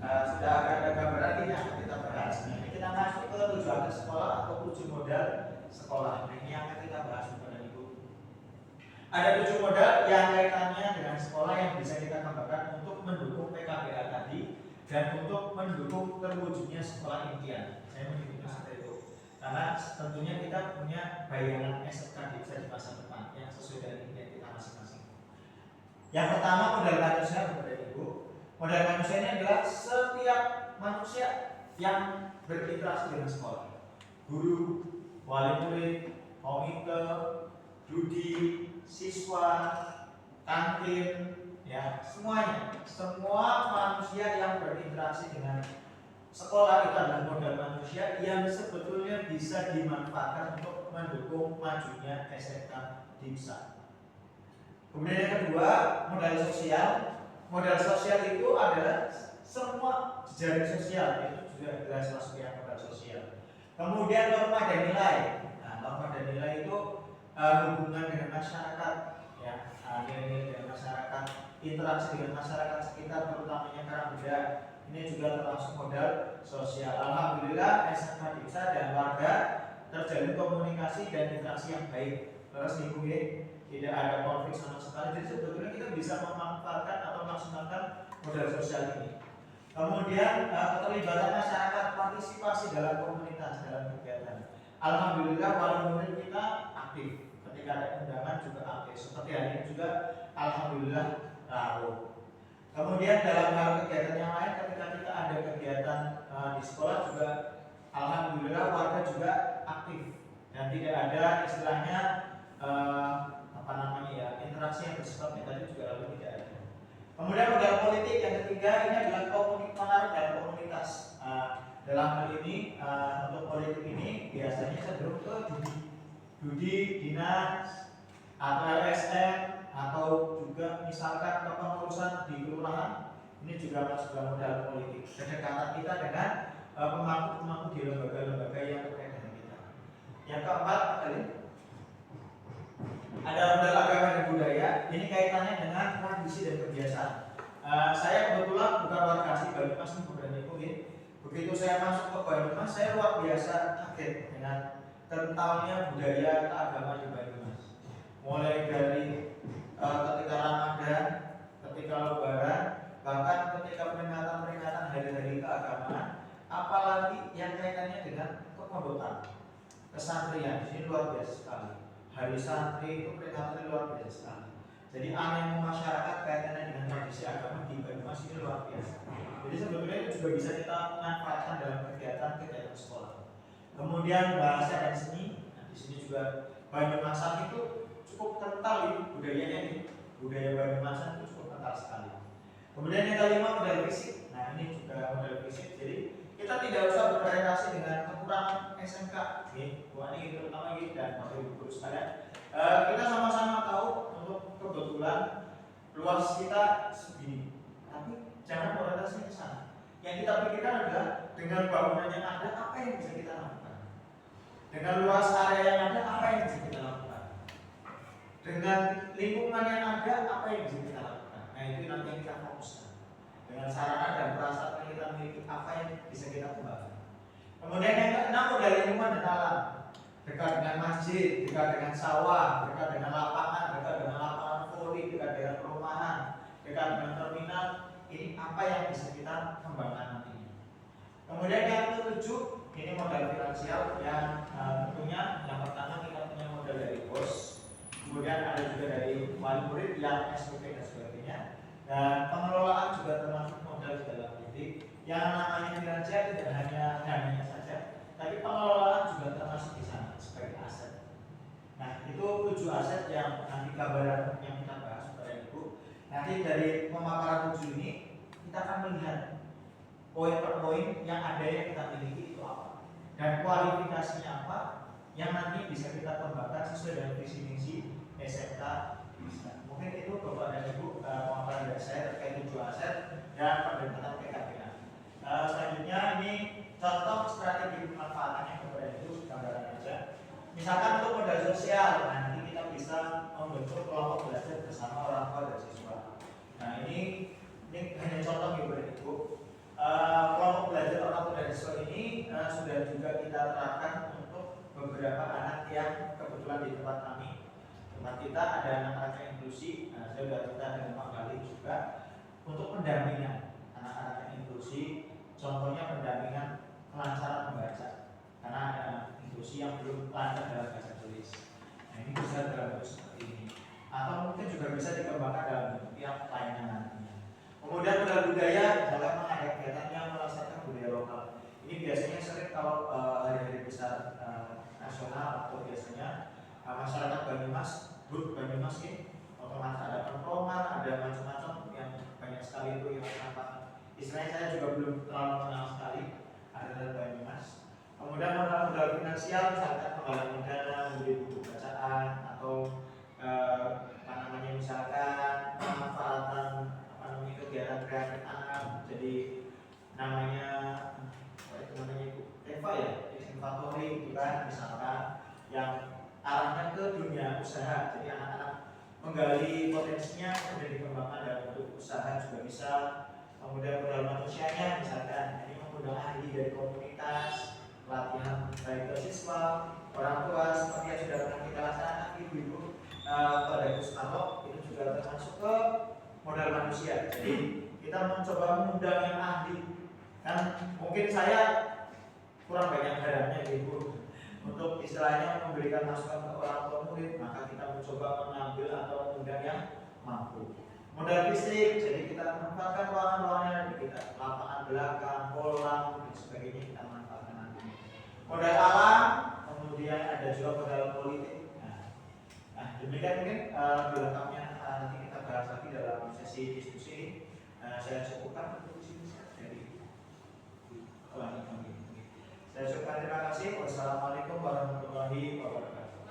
Sudah ada gambaran ini yang akan kita bahas. Nah, ini kita masuk ke tujuan sekolah atau 7 modal sekolah. Nah, ini yang akan kita bahas Bapak dan Ibu. Ada 7 modal yang kaitannya dengan sekolah yang bisa kita kembangkan untuk mendukung PKBA tadi dan untuk mendukung terwujudnya sekolah impian. Saya menyebutnya seperti itu. Karena tentunya kita punya bayangan SMK di masa depan yang sesuai dengan impian kita masing-masing. Yang pertama modal manusia Bapak Ibu. Modal manusia ini adalah setiap manusia yang berinteraksi dengan sekolah. Guru, wali murid, komite, judi, siswa, kantin, ya semuanya. Semua manusia yang berinteraksi dengan sekolah itu adalah modal manusia yang sebetulnya bisa dimanfaatkan untuk mendukung majunya SMK Dimsa. Kemudian yang kedua, modal sosial. Modal sosial itu adalah semua jejaring sosial, itu juga jelas masuk yang modal sosial. Kemudian norma dan nilai. Nah, norma dan nilai itu hubungan dengan masyarakat, ya, nilai-nilai dengan masyarakat, interaksi dengan masyarakat sekitar, terutamanya Karangtengah. Ini juga termasuk modal sosial. Alhamdulillah SMK Dimsa dan warga terjalin komunikasi dan interaksi yang baik. Terus tidak ada konflik sama sekali. Jadi sebetulnya kita bisa memanfaatkan atau maksimalkan modal sosial ini. Kemudian keterlibatan masyarakat, partisipasi dalam komunitas, dalam kegiatan. Alhamdulillah wali murid kita aktif. Ketika ada undangan juga aktif. Seperti hari ini juga alhamdulillah tahu. Kemudian dalam hal kegiatan yang lain, ketika kita ada kegiatan di sekolah juga alhamdulillah warga juga aktif dan tidak ada istilahnya interaksi yang bersifat negatif juga lalu tidak ada. Kemudian modal politik yang ketiga ini adalah pengaruh dalam komunitas. Dalam hal ini untuk politik ini biasanya cenderung ke judi, dinas, atau LSM, atau juga misalkan kepengurusan di kelurahan. Ini juga masuk dalam modal politik. Kedekatan kita dengan pemangku-pemangku di lembaga-lembaga yang terkait dengan kita. Yang keempat, ada modal agama dan budaya. Ini kaitannya dengan tradisi dan kebiasaan. Saya kebetulan bukan warga asli Banyumas, bukan itu. Begitu saya masuk ke Banyumas, saya luar biasa kaget dengan kentalnya budaya keagamaan di Banyumas. Mulai dari ketika Ramadan, ketika Lebaran, bahkan ketika peringatan-peringatan hari-hari keagamaan, apalagi yang kaitannya dengan kepondokan, kesantrian. Ini luar biasa sekali. Hari santri itu peringatannya luar biasa sekali. Jadi aneh masyarakat kaitannya dengan tradisi agama di Banyumas ini luar biasa. Jadi sebetulnya itu juga bisa kita manfaatkan dalam kegiatan sekolah. Kemudian bahasa dan seni. Nah, di sini juga Banyumasan itu cukup kental budayanya ini. Budaya Banyumasan itu cukup kental sekali. Kemudian yang kelima modal fisik. Nah ini juga modal fisik. Jadi kita tidak usah berorientasi dengan kekurangan SMK. Ini terutama ini dan Bapak Ibu guru sekalian. Kita sama-sama tahu untuk kebetulan luas kita segini. Tapi jangan orientasi ke sana. Yang kita pikirkan adalah dengan bangunan yang ada apa yang bisa kita lakukan. Dengan luas area yang ada apa yang bisa kita lakukan. Dengan lingkungan yang ada apa yang bisa kita lakukan. Nah itu nanti yang kita fokuskan. Dengan sarana dan prasarana yang kita miliki apa yang bisa kita kembangkan. Kemudian yang keenam modal lingkungan dan alam. Dekat dengan masjid, dekat dengan sawah, dekat dengan lapangan, dekat dengan lapangan voli, dekat dengan perumahan, dekat dengan terminal. Ini apa yang bisa kita kembangkan nantinya. Kemudian yang ketujuh, ini modal finansial yang tentunya yang pertama kita punya modal dari bos, kemudian ada juga dari wali murid yang SPP dan sebagainya, dan pengelolaan juga termasuk modal di dalam titik. Yang namanya finansial tidak hanya dananya saja, tapi pengelolaan juga termasuk di sana sebagai aset. Nah itu 7 aset yang nanti gambaran yang kita bahas kepada Ibu. Nanti dari pemaparan 7 ini kita akan melihat poin per poin yang ada yang kita miliki itu apa dan kualifikasinya apa yang nanti bisa kita kembangkan sesuai dengan visi misi SMK bisa. Mungkin itu Bapak dan Ibu pemaparan dari saya terkait 7 aset dan pendekatan PKPA. Selanjutnya ini contoh strategi pemanfaatannya kepada Ibu gambaran aja. Misalkan untuk modal sosial, nanti kita bisa membentuk kelompok belajar bersama orang tua dan siswa. Nah ini hanya contoh Ibu dan Ibu. Kelompok belajar orang tua dan siswa ini sudah juga kita terapkan untuk beberapa anak yang kebetulan di tempat kami. Tempat kita ada anak-anak yang inklusi. Nah, saya sudah kita dengan Pak Bali juga untuk pendampingan anak-anak yang inklusi. Contohnya pendampingan kelancaran membaca, karena ada anak inklusi yang belum lancar dalam bahasa tulis. Nah ini bisa dalam bentuk seperti ini, atau mungkin juga bisa dikembangkan dalam bentuk yang lainnya nantinya. Kemudian modal budaya, misalkan ada kegiatan yang melestarikan budaya lokal. Ini biasanya sering kalau hari-hari besar nasional atau biasanya masyarakat Banyumas, Banyumas ini otomatis ada performan, ada macam-macam yang banyak sekali itu yang tampak. Istilahnya saya juga belum terlalu mengenal sekali ada Banyumas. Kemudian modal finansial, misalkan penggalangan dana, membeli buku bacaan atau misalkan pemanfaatan kegiatan kreatif anak. Jadi namanya Eva ya, inventory itu kan misalkan yang arahnya ke dunia usaha. Jadi anak-anak menggali potensinya kemudian dikembangkan dalam bentuk usaha juga bisa. Kemudian modal manusianya, misalkan ini mengundang ahli dari komunitas, pelatihan baik ke siswa, orang tua seperti yang sudah pernah kita laksanakan ibu-ibu pada Gustavo, itu juga termasuk ke modal manusia. Jadi kita mencoba mengundang yang ahli. Kan mungkin saya kurang banyak barangnya ibu untuk istilahnya memberikan masukan ke orang tua murid, maka kita mencoba mengambil atau mengundang yang mampu. Modal fisik, jadi kita manfaatkan ruangan-ruangan kita, lapangan belakang, kolam, dan sebagainya kita manfaatkan nanti. Modal alam, kemudian ada juga modal politik. Nah demikian mungkin lebih lengkapnya nanti kita bahas lagi dalam sesi diskusi. Saya cukupkan untuk di sini dari kelanjutan ini. kasih. Wassalamualaikum warahmatullahi wabarakatuh.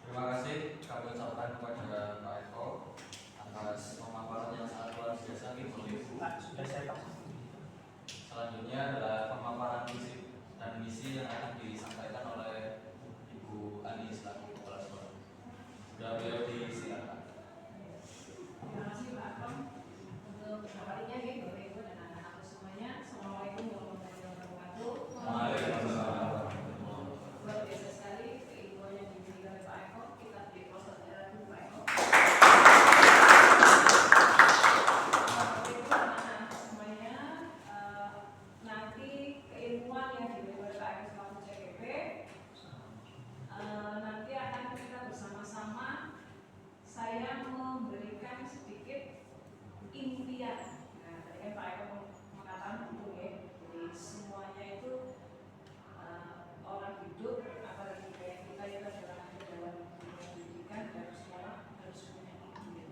Terima kasih kami ucapkan kepada Pak Eko atas pemaparan yang sangat luar biasa nih Bapak Ibu. Sudah saya kasih. Selanjutnya adalah pemaparan visi dan misi yang akan disampaikan oleh Ibu Ani selaku Kepala Sekolah. Sudah beliau disilakan. Terima kasih Pak Akram untuk kalinya nih Bapak Ibu dan anak-anak semuanya. Assalamualaikum warahmatullahi wabarakatuh. Waalaikumsalam. Luar biasa sekali keilmuan yang dimiliki oleh Pak Eko. Kita beri proses dulu Pak Eko. Bapak Ibu dan anak-anak semuanya, nanti keilmuan yang dimiliki oleh Pak Eko selaku CGP nanti akan kita bersama-sama. Saya memberikan sedikit impian. Nah, tadi kan Pak Eko mengatakan betul ya. Jadi semuanya itu orang hidup, apalagi kayak kita itu adalah dalam pendidikan dan sekolah harus punya impian.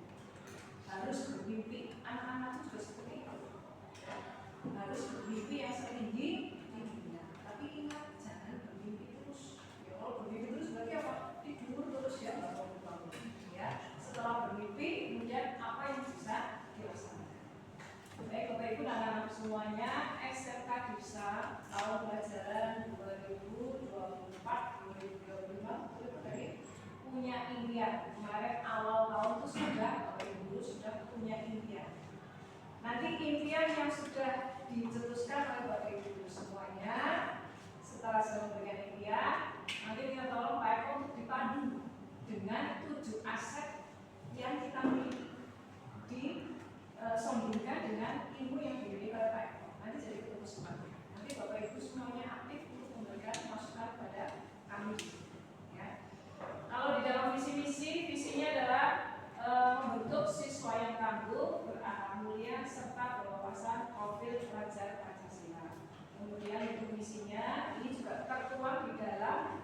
Harus bermimpi. Anak-anak itu juga seperti itu. Harus bermimpi yang setinggi tingginya. Tapi ingat jangan bermimpi terus. Ya, kalau bermimpi terus berarti apa? Tidur terus ya, nggak mau bangun. Ya, setelah bermimpi kemudian apa yang bisa dilaksanakan. Baik Bapak Ibu dan anak-anak semuanya, SMK Dipsa tahun pelajaran 2024-2025 itu tadi punya impian. Kemarin awal tahun itu sudah Bapak Ibu sudah punya impian. Nanti impian yang sudah dicetuskan oleh Bapak Ibu semuanya, setelah saya memberikan impian, nanti kita tolong Pak Eko untuk dipadu dengan 7 aset yang kita miliki, disambungkan dengan ilmu yang dimiliki oleh Pak Eko. Nanti jadi ketemu semuanya. Nanti Bapak Ibu semuanya aktif untuk memberikan masukan pada kami. Ya. Kalau di dalam visi misi, visinya adalah membentuk siswa yang tangguh, berakhlak mulia, serta berwawasan profil pelajar Pancasila. Kemudian untuk misinya ini juga tertuang di dalam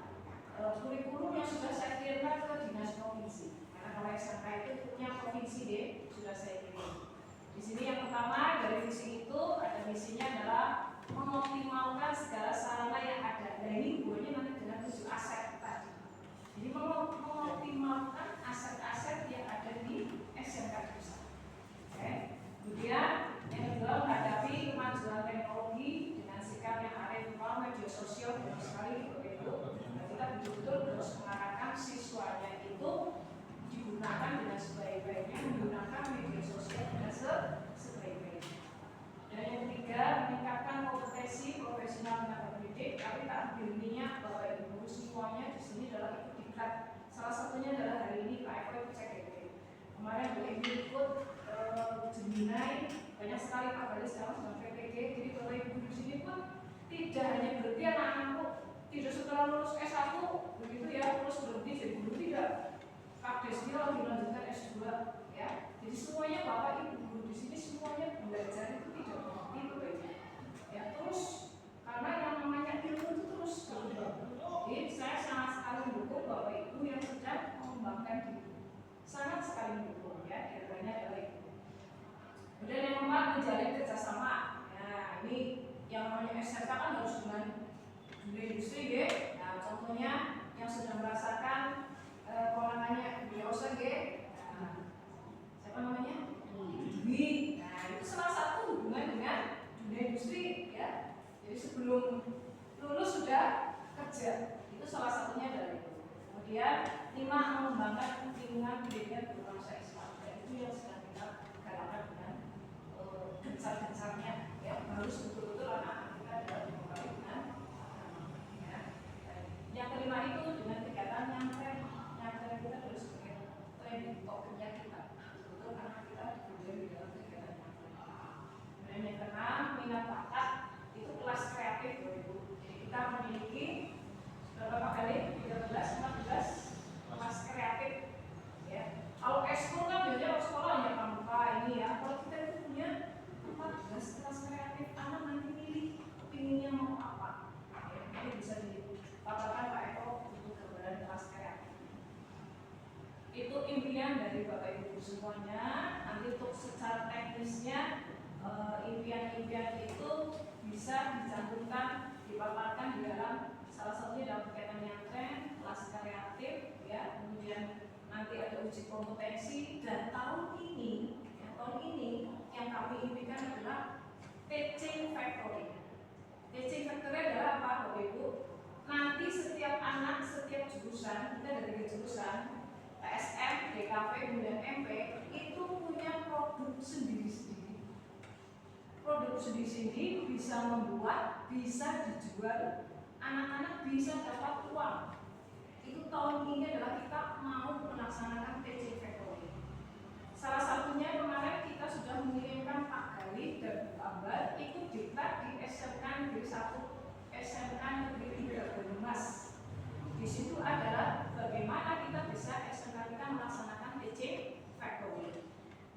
kurikulum yang sudah saya kirimkan ke dinas provinsi. Karena kalau SMK itu punya provinsi deh, sudah saya kirim. Di sini yang pertama dari visi itu ada misinya adalah mengoptimalkan segala sarana yang ada. Dan ini hubungannya nanti dengan 7 aset tadi. Jadi mengoptimalkan aset-aset yang ada di SMK Dipsa. Oke. Kemudian yang kedua menghadapi kemajuan teknologi dengan sikap yang arif, media sosial banyak sekali begitu. Kita betul-betul harus mengarahkan siswanya itu digunakan dengan sebaik-baiknya, menggunakan media sosial dengan sebaik-baiknya. Dan yang ketiga, meningkatkan kompetensi profesional tenaga pendidik. Tapi tak ambilnya Bapak Ibu semuanya di sini adalah ikut diklat. Salah satunya adalah hari ini Pak Eko ikut CGP. Kemarin Bapak Ibu ikut Jeminai, banyak sekali Pak Balis sekarang sudah PPG. Jadi Bapak Ibu di sini pun tidak hanya berhenti anak-anakku, tidak setelah lulus S1 begitu ya, terus berhenti jadi guru, tidak. Pak Desni lagi melanjutkan S2 ya. Jadi semuanya Bapak Ibu guru di sini semuanya belajar itu tidak berhenti Bapak Ibu. Ya, terus karena yang namanya ilmu itu terus berkembang. Jadi saya sangat sekali mendukung Bapak Ibu yang sedang mengembangkan diri. Sangat sekali mendukung ya, kiranya adalah itu. Kemudian yang keempat, menjalin kerjasama. Nah, ini yang namanya SMK kan harus dengan dunia industri ya. Nah, contohnya yang sudah merasakan ponakannya di Osa G. Nah, siapa namanya? Dwi. Nah, itu salah satu hubungan dengan dunia industri ya. Jadi sebelum lulus sudah kerja. Itu salah satunya dari itu. Kemudian 5, mengembangkan lingkungan pendidikan berbangsa Islam. Dan itu yang sedang kita galakkan dengan gencar-gencarnya ya. Harus betul-betul anak-anak kita dalam memulai dengan ya. Yang kelima itu dengan kegiatan yang keren kita harus sebagai training tokennya kita. Betul anak kita kemudian di dalam kegiatan yang keren. Dan yang keenam, minat bakat itu kelas kreatif Ibu. Jadi kita memiliki berapa kali? 13, 14 kelas kreatif ya. Kalau ekskul kan biasanya sekolah hanya pramuka ini ya. Kalau kita itu punya 14 kelas kreatif, anak nanti pilih impian dari Bapak Ibu semuanya. Nanti untuk secara teknisnya impian-impian itu bisa dicantumkan, dipaparkan di dalam salah satunya dalam kegiatan yang tren, kelas kreatif, ya. Kemudian nanti ada uji kompetensi dan tahun ini yang kami impikan adalah teaching factory. Teaching factory adalah apa, Bapak Ibu? Nanti setiap anak, setiap jurusan, kita ada 3 jurusan, PSM, DKV, kemudian MP, itu punya produk sendiri-sendiri. Produk sendiri-sendiri bisa membuat, bisa dijual, anak-anak bisa dapat uang. Itu tahun ini adalah kita mau melaksanakan teaching factory. Salah satunya kemarin kita sudah mengirimkan Pak Galih dan Bu Ambar ikut diklat di SMK Negeri 1, SMK Negeri 3 Banyumas. Di situ adalah bagaimana kita bisa SMK kita melaksanakan teaching factory.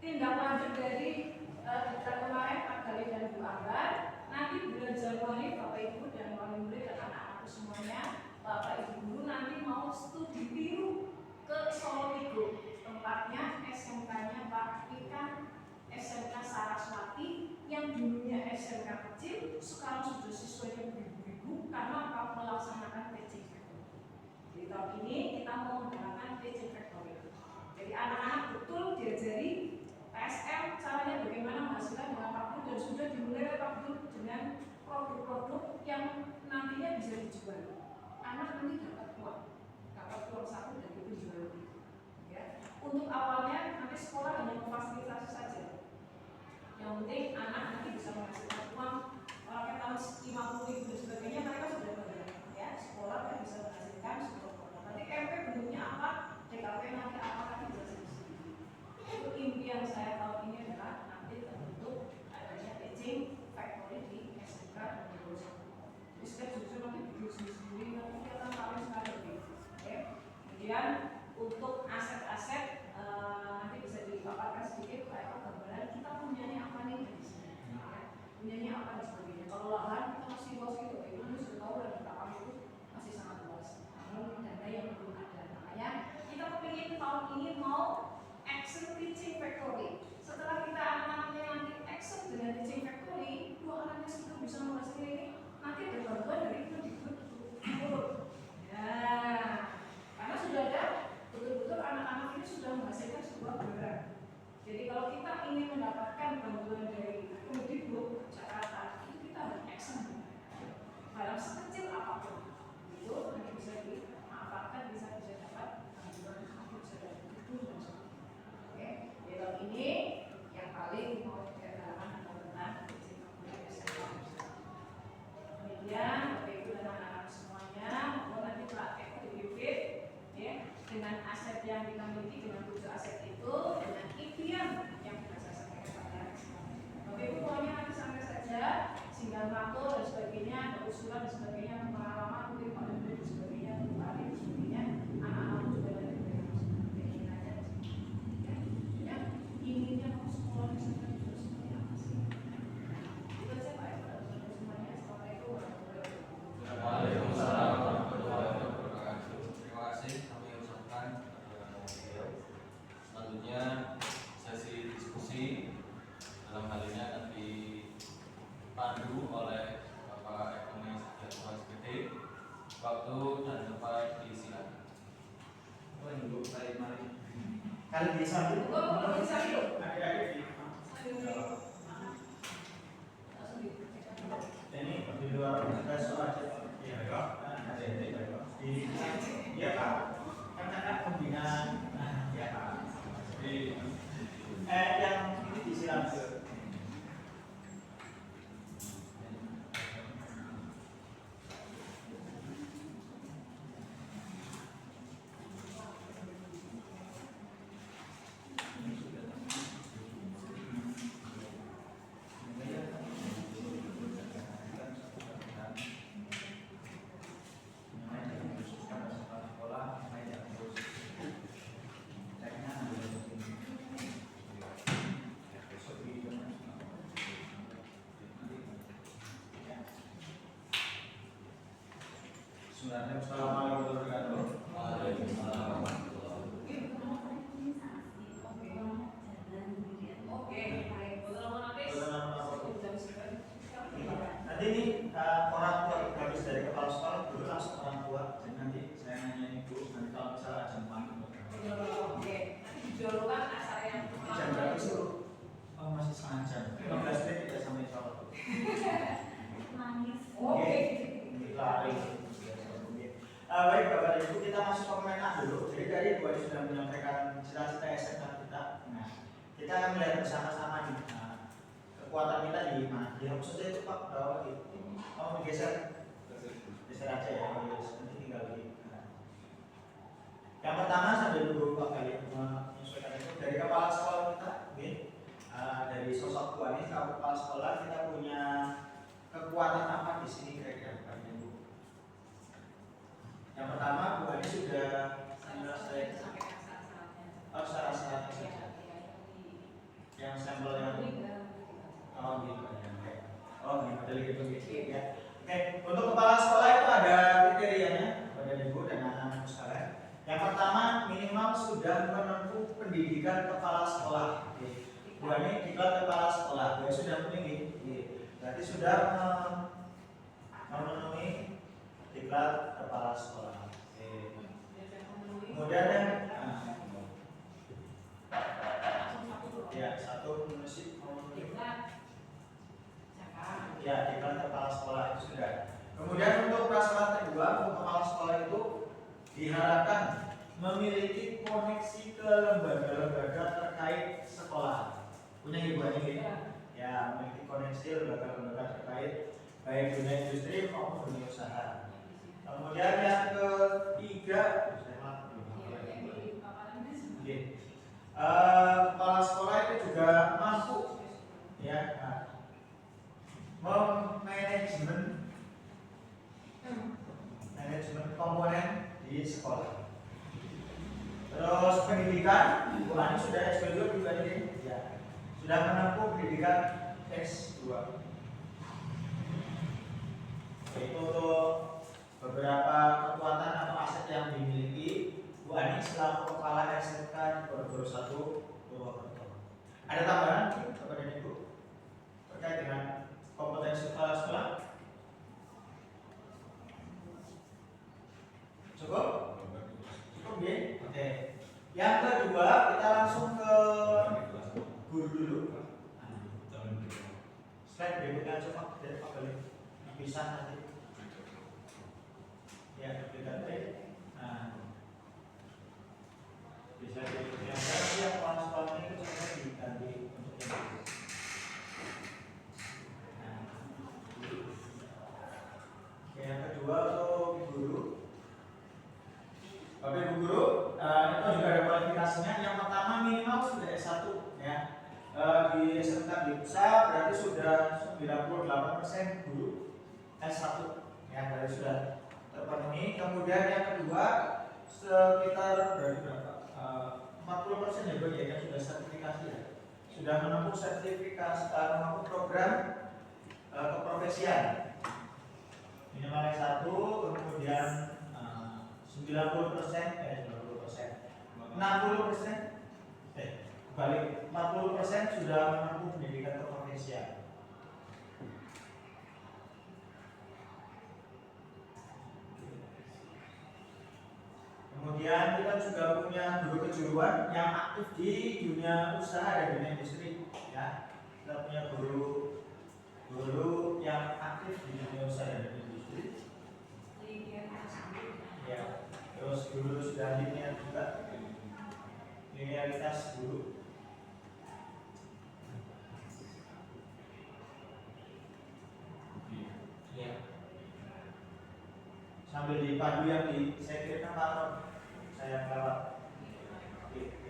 Tindak lanjut dari diklat kemarin Pak Galih dan Bu Ambar, nanti bulan Januari Bapak Ibu dan wali murid dan anak-anakku semuanya, Bapak Ibu guru nanti mau studi tiru ke Solo Tigo. Tempatnya SMK-nya Pak Ikan, SMK Saraswati yang dulunya SMK kecil, sekarang sudah siswanya beribu-ribu karena apa? Melaksanakan teaching factory. Jadi tahun ini kita mau menggunakan teaching factory. Jadi anak-anak betul diajari PSM caranya bagaimana menghasilkan dengan Pak Guru, dan sudah dimulai oleh Pak Guru dengan produk-produk yang nantinya bisa dijual. Anak nanti dapat uang saku dan itu jual. Untuk awalnya nanti sekolah hanya memfasilitasi saja. Yang penting anak nanti bisa menghasilkan uang. Kalau kita tahun 50.000 dan sebagainya mereka sudah bayar. Ya, sekolah kan bisa menghasilkan sekolah. Nanti MP bentuknya apa? DKP nanti apakah bisa sendiri. Itu impian saya tahun ini adalah nanti terbentuk adanya teaching factory di SMK dan di Bosok. Di setiap jurusan nanti bikin sendiri, nanti kita tahu sekali. Kemudian untuk aset-aset nanti bisa dipaparkan sedikit kayak gambaran kita punyanya apa nih di sini, punyanya apa dan sebagainya. Kalau lahan kita masih luas gitu, itu sudah tahu dan belakang itu masih sangat luas. Namun dana yang belum ada, makanya kita kepingin tahun ini mau action teaching factory. Setelah kita anak-anaknya nanti action dengan teaching factory, 2 anaknya sudah bisa menghasilkan ini, nanti ada bantuan dari itu di grup. Ya, karena sudah ada betul-betul anak-anak ini sudah menghasilkan sebuah barang. Jadi kalau kita ingin mendapatkan bantuan dari Kemdikbud Jakarta, itu kita harus action. Barang sekecil apapun itu nanti bisa dimanfaatkan, bisa dapat bantuan, nanti bisa dari itu dan sebagainya. Oke, jadi tahun ini yang paling mau dikatakan adalah tentang SMK. Kemudian Bapak Ibu dan anak-anak semuanya, mau nanti praktek di bibit, ya, dengan aset yang kita miliki, dengan 7 aset itu, dengan impian yang kita sampaikan pada Bapak Ibu pokoknya nanti sampai saja sehingga makro dan sebagainya, ada usulan dan sebagainya, pengalaman mungkin Pak Menteri dan sebagainya, Bupati dan sebagainya, anak-anak juga dari pengen aja ya, inginnya mau sekolah di sana juga semuanya apa sih? Itu aja Pak Ibu dan semuanya. Assalamualaikum warahmatullahi wabarakatuh. Waalaikumsalam warahmatullahi wabarakatuh. Terima kasih kami ucapkan beliau. Selanjutnya sesi diskusi dalam hal ini akan dipandu oleh Bapak Ekonomi Sejahtera SPD. Waktu dan tempat disilakan. Oh, ini Bu, mari. Kali bisa Bu. Bisa yuk. Adik-adik ini di luar besok aja. Iya, Pak. Ada ini, Pak. Iya, Pak. Kan ada pembinaan. Iya, Pak. Yang ini disiram ke Assalamualaikum warahmatullahi wabarakatuh. Waalaikumsalam warahmatullahi wabarakatuh. jadi nanti saya nanya ibu nanti kalau misalnya jam 4 Oke, nanti dijolokkan acara yang jam berapa sih Bu? Oh masih setengah jam 15 menit tidak sampai sholat nangis. Oke. lari. Baik Bapak dan Ibu, kita masuk ke pemain A dulu. Jadi tadi Bu Adi sudah menyampaikan cita-cita SMA kita. Nah, kita akan melihat bersama-sama nih kekuatan kita di mana. Dihapus saja itu Pak, berapa lagi? Mau digeser? Geser aja ya, nanti tinggal di. Yang pertama sambil dulu Pak kali menyesuaikan itu dari kepala sekolah kita, dari sosok Bu Adi, kepala sekolah kita punya kekuatan apa di sini kira-kira Pak Ibu? Yang pertama Bu Adi sudah menyelesaikan syarat-syaratnya saja. Yang sampel yang gitu ya. Gitu ya. Oke, untuk kepala sekolah itu ada kriterianya pada Ibu dan anak-anak sekalian. Yang pertama minimal sudah menempuh pendidikan kepala sekolah. Oke. Bu Adi diklat kepala sekolah, Bu Adi sudah meninggi. Berarti sudah memenuhi diklat kepala sekolah. Kemudian yang ya satu memenuhi ya diklat kepala sekolah itu sudah. Kemudian untuk prasyarat kedua untuk kepala sekolah itu diharapkan memiliki koneksi ke lembaga-lembaga terkait sekolah. Punya Ibu ini ya memiliki koneksi lembaga-lembaga terkait baik dunia industri maupun dunia usaha. Kemudian yang ketiga, kepala sekolah itu juga mampu ya manajemen komponen di sekolah. Terus pendidikan, Bu Ani sudah S2 juga ini, ya sudah menempuh pendidikan S2. Itu untuk beberapa kekuatan atau aset yang dimiliki Bu Ani selaku kepala SMK Guru 1 Purwokerto. Ada tambahan kepada Ibu terkait dengan kompetensi kepala sekolah? Cukup? Cukup ya? Oke. Yang kedua kita langsung ke guru dulu. Slide berikutnya coba dari Pak Galih. Bisa nanti. Ya, kita lihat. Nah, bisa diikuti yang kepala sekolah ini sebenarnya diganti untuk yang ini. Yang kedua untuk guru. Bapak Ibu guru, itu juga ada kualifikasinya. Yang pertama minimal sudah S1 ya. Di SMK Dipsa berarti sudah 98% guru S1 ya, berarti sudah terpenuhi. Kemudian yang kedua sekitar berarti berapa? 40% ya Bu ya yang sudah sertifikasi ya. Sudah menempuh sertifikasi menempuh program keprofesian. Minimal S1, kemudian 90%, 40% sudah menempuh pendidikan keprofesian. Kemudian kita juga punya guru kejuruan yang aktif di dunia usaha dan dunia industri ya. Kita punya guru yang aktif di dunia usaha dan dunia industri. Ya, terus guru sudah linear juga, linearitas guru. Ya. Sambil dipadu yang saya kirimkan Pak Ron, saya lewat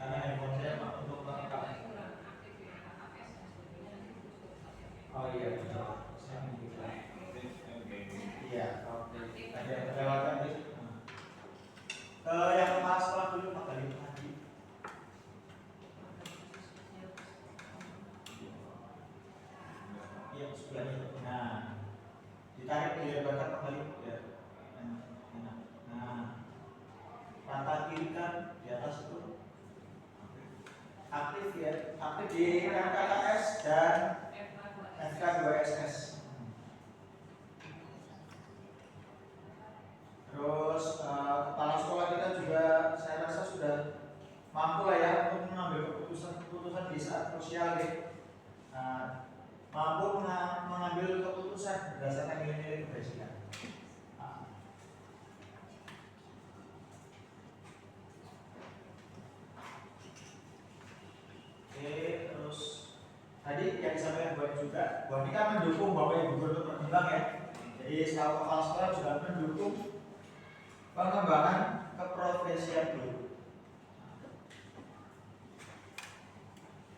karena handphone saya Pak untuk merekam. Oh iya, saya mengikat. Iya, oke. Ada kelewatan nih. Yang kepala sekolah dulu Pak Galih tadi. Iya, sebelah itu. Nah, ditarik dilebarkan Pak Galih. Ya. Nah, rata kiri kan di atas itu aktif ya, aktif di MKKS dan FK2SS. Terus di saat krusial gitu. Mampu mengambil keputusan berdasarkan nilai-nilai kebajikan. Oke, terus tadi yang disampaikan Bapak juga bahwa ini kan mendukung Bapak Ibu guru untuk berkembang ya. Jadi kalau kepala sekolah juga mendukung pengembangan keprofesian guru.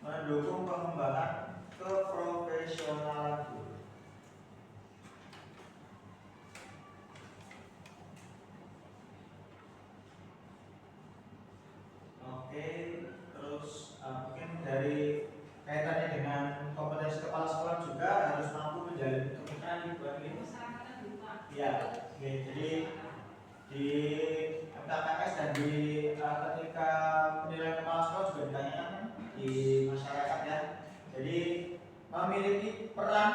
Mendukung pengembangan keprofesionalan guru. Oke, terus mungkin dari kaitannya dengan kompetensi kepala sekolah juga harus mampu menjalin kemitraan di buat ini. Ya, oke. Jadi di MKKS dan di ketika penilaian kepala sekolah juga ditanyakan di masyarakat ya. Jadi memiliki peran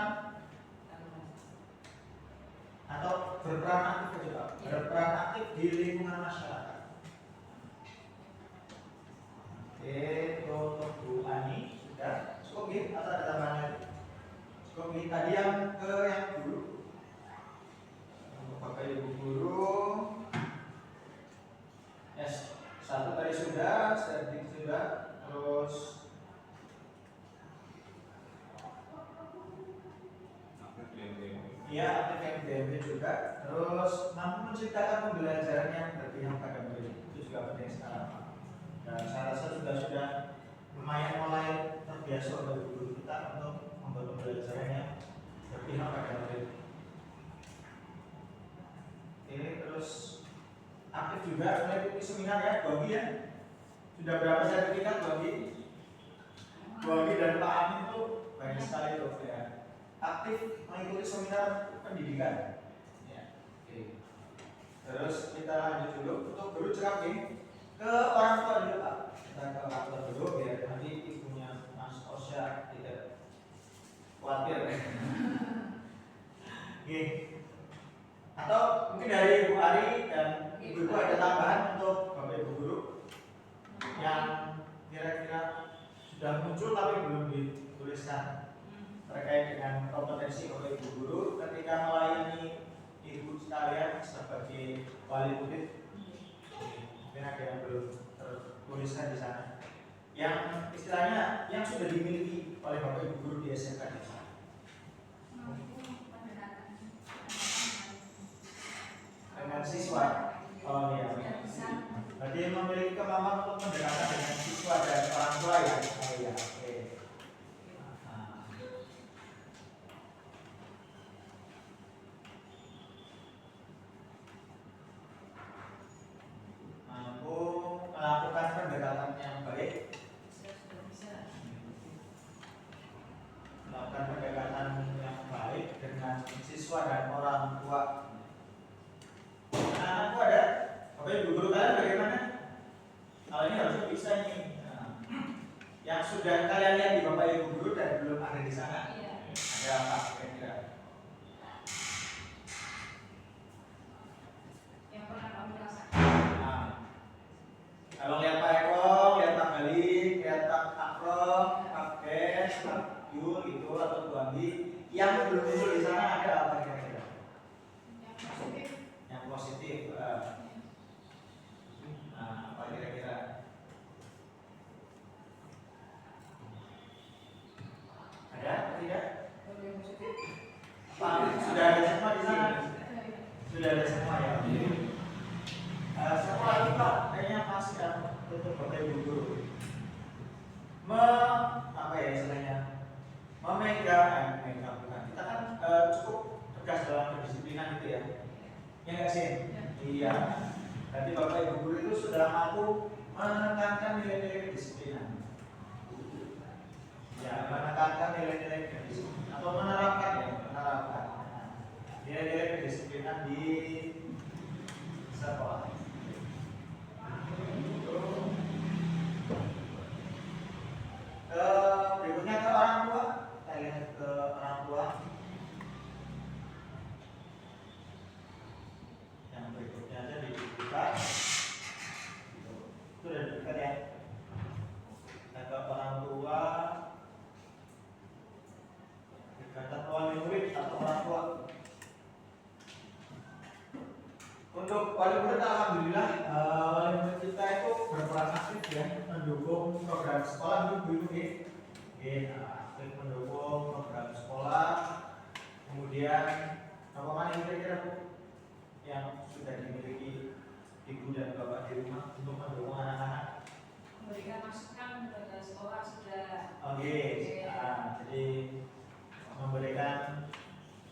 atau berperan aktif juga, berperan aktif di lingkungan masyarakat. Oke, untuk Bu Ani sudah cukup ya atau ada tambahan lagi? Cukup ya. Tadi yang guru, Bapak Ibu guru, yes, satu tadi sudah, statistik sudah, terus iya, aktif MDMB juga, terus mampu menciptakan pembelajaran yang berpihak pada murid, itu juga penting sekarang. Dan saya rasa sudah lumayan mulai terbiasa oleh guru kita untuk membuat pembelajaran yang berpihak pada murid. Oke, terus aktif juga mengikuti seminar ya, Bogi ya. Sudah berapa sertifikat Bogi? Bogi dan Pak Amin itu banyak sekali tuh ya. Aktif mengikuti seminar pendidikan. Ya. Oke. Terus kita lanjut dulu untuk guru cerap nih. Ke orang tua dulu Pak, kita ke orang tua dulu biar nanti ibunya Mas Osya tidak khawatir. Oke. Atau mungkin dari Ibu Ari dan Ibu ada tambahan untuk Bapak Ibu guru yang kira-kira sudah muncul tapi belum dituliskan terkait dengan kompetensi Bapak Ibu guru ketika melayani ibu sekalian sebagai wali murid. Mungkin ada yang belum tertuliskan di sana. Yang istilahnya yang sudah dimiliki oleh Bapak Ibu guru di SMK desa. Dengan siswa. Oh iya. Berarti memiliki kemampuan untuk mendekatkan dengan siswa dan orang tua ya. Oh iya. Oke. Melakukan pendekatan yang baik, melakukan pendekatan yang baik dengan siswa dan orang tua. Anak-anakku ada, Bapak Ibu guru kalian bagaimana? Hal ini harusnya bisa nih. Yang sudah kalian lihat di Bapak Ibu guru dan belum ada di sana, ada apa kira-kira? Yang pernah kamu rasakan. Kalau lihat Pak Eko, lihat Pak Gali, lihat Pak Akro, Pak Kes, Pak Yul gitu atau Bu Andi, yang belum muncul di sana ada apa kira-kira? Yang positif. Yang positif. Nah, apa kira-kira? Ada atau tidak? Yang positif. Pak, sudah ada semua di sana? Sudah ada semua ya? Semua lagi Pak, kayaknya masih ada untuk Bapak Ibu guru. Apa ya istilahnya? Memegang bukan. Kita kan cukup tegas dalam kedisiplinan itu ya. Ya nggak sih? Iya. Berarti Bapak Ibu guru itu sudah mampu menekankan nilai-nilai kedisiplinan. Ya, menekankan nilai-nilai kedisiplinan atau menerapkan nilai-nilai kedisiplinan di sekolah. Berikutnya ke orang tua, kita lihat ke orang tua. Yang berikutnya aja dibuka. Itu udah dekat ya. Kita ke orang tua. Untuk wali murid alhamdulillah wali murid kita itu berperan aktif ya mendukung program sekolah dulu aktif mendukung program sekolah. Kemudian apa mana yang kira-kira Bu yang sudah dimiliki ibu dan bapak di rumah untuk mendukung anak-anak? Memberikan masukan kepada sekolah sudah. Jadi memberikan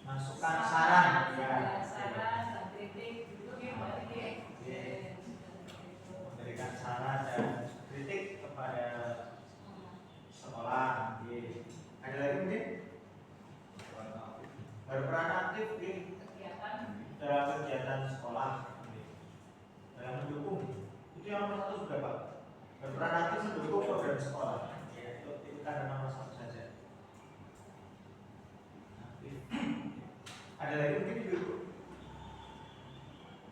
masukan saran ya. Saran dan kritik itu berarti memberikan saran dan kritik kepada sekolah. Ada lagi mungkin? Berperan aktif di dalam kegiatan sekolah, dalam mendukung. Itu yang nomor 1 sudah Pak. Berperan aktif mendukung program sekolah. Itu kan nomor 1 saja. Ada lagi mungkin Ibu?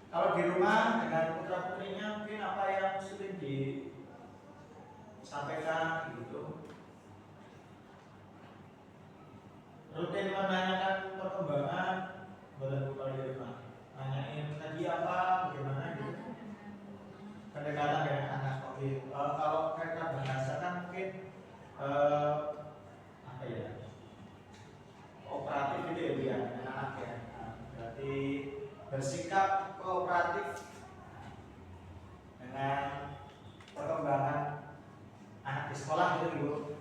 Kalau di rumah dengan putra putrinya mungkin apa yang sulit disampaikan gitu? Rutin menanyakan perkembangan kalau di rumah, nanyain tadi apa, bagaimana gitu. Pendekatan dengan anak kalau mereka bahasa kan mungkin apa ya? Kooperatif gitu ya dengan anak ya. Berarti bersikap kooperatif dengan perkembangan anak di sekolah gitu Ibu.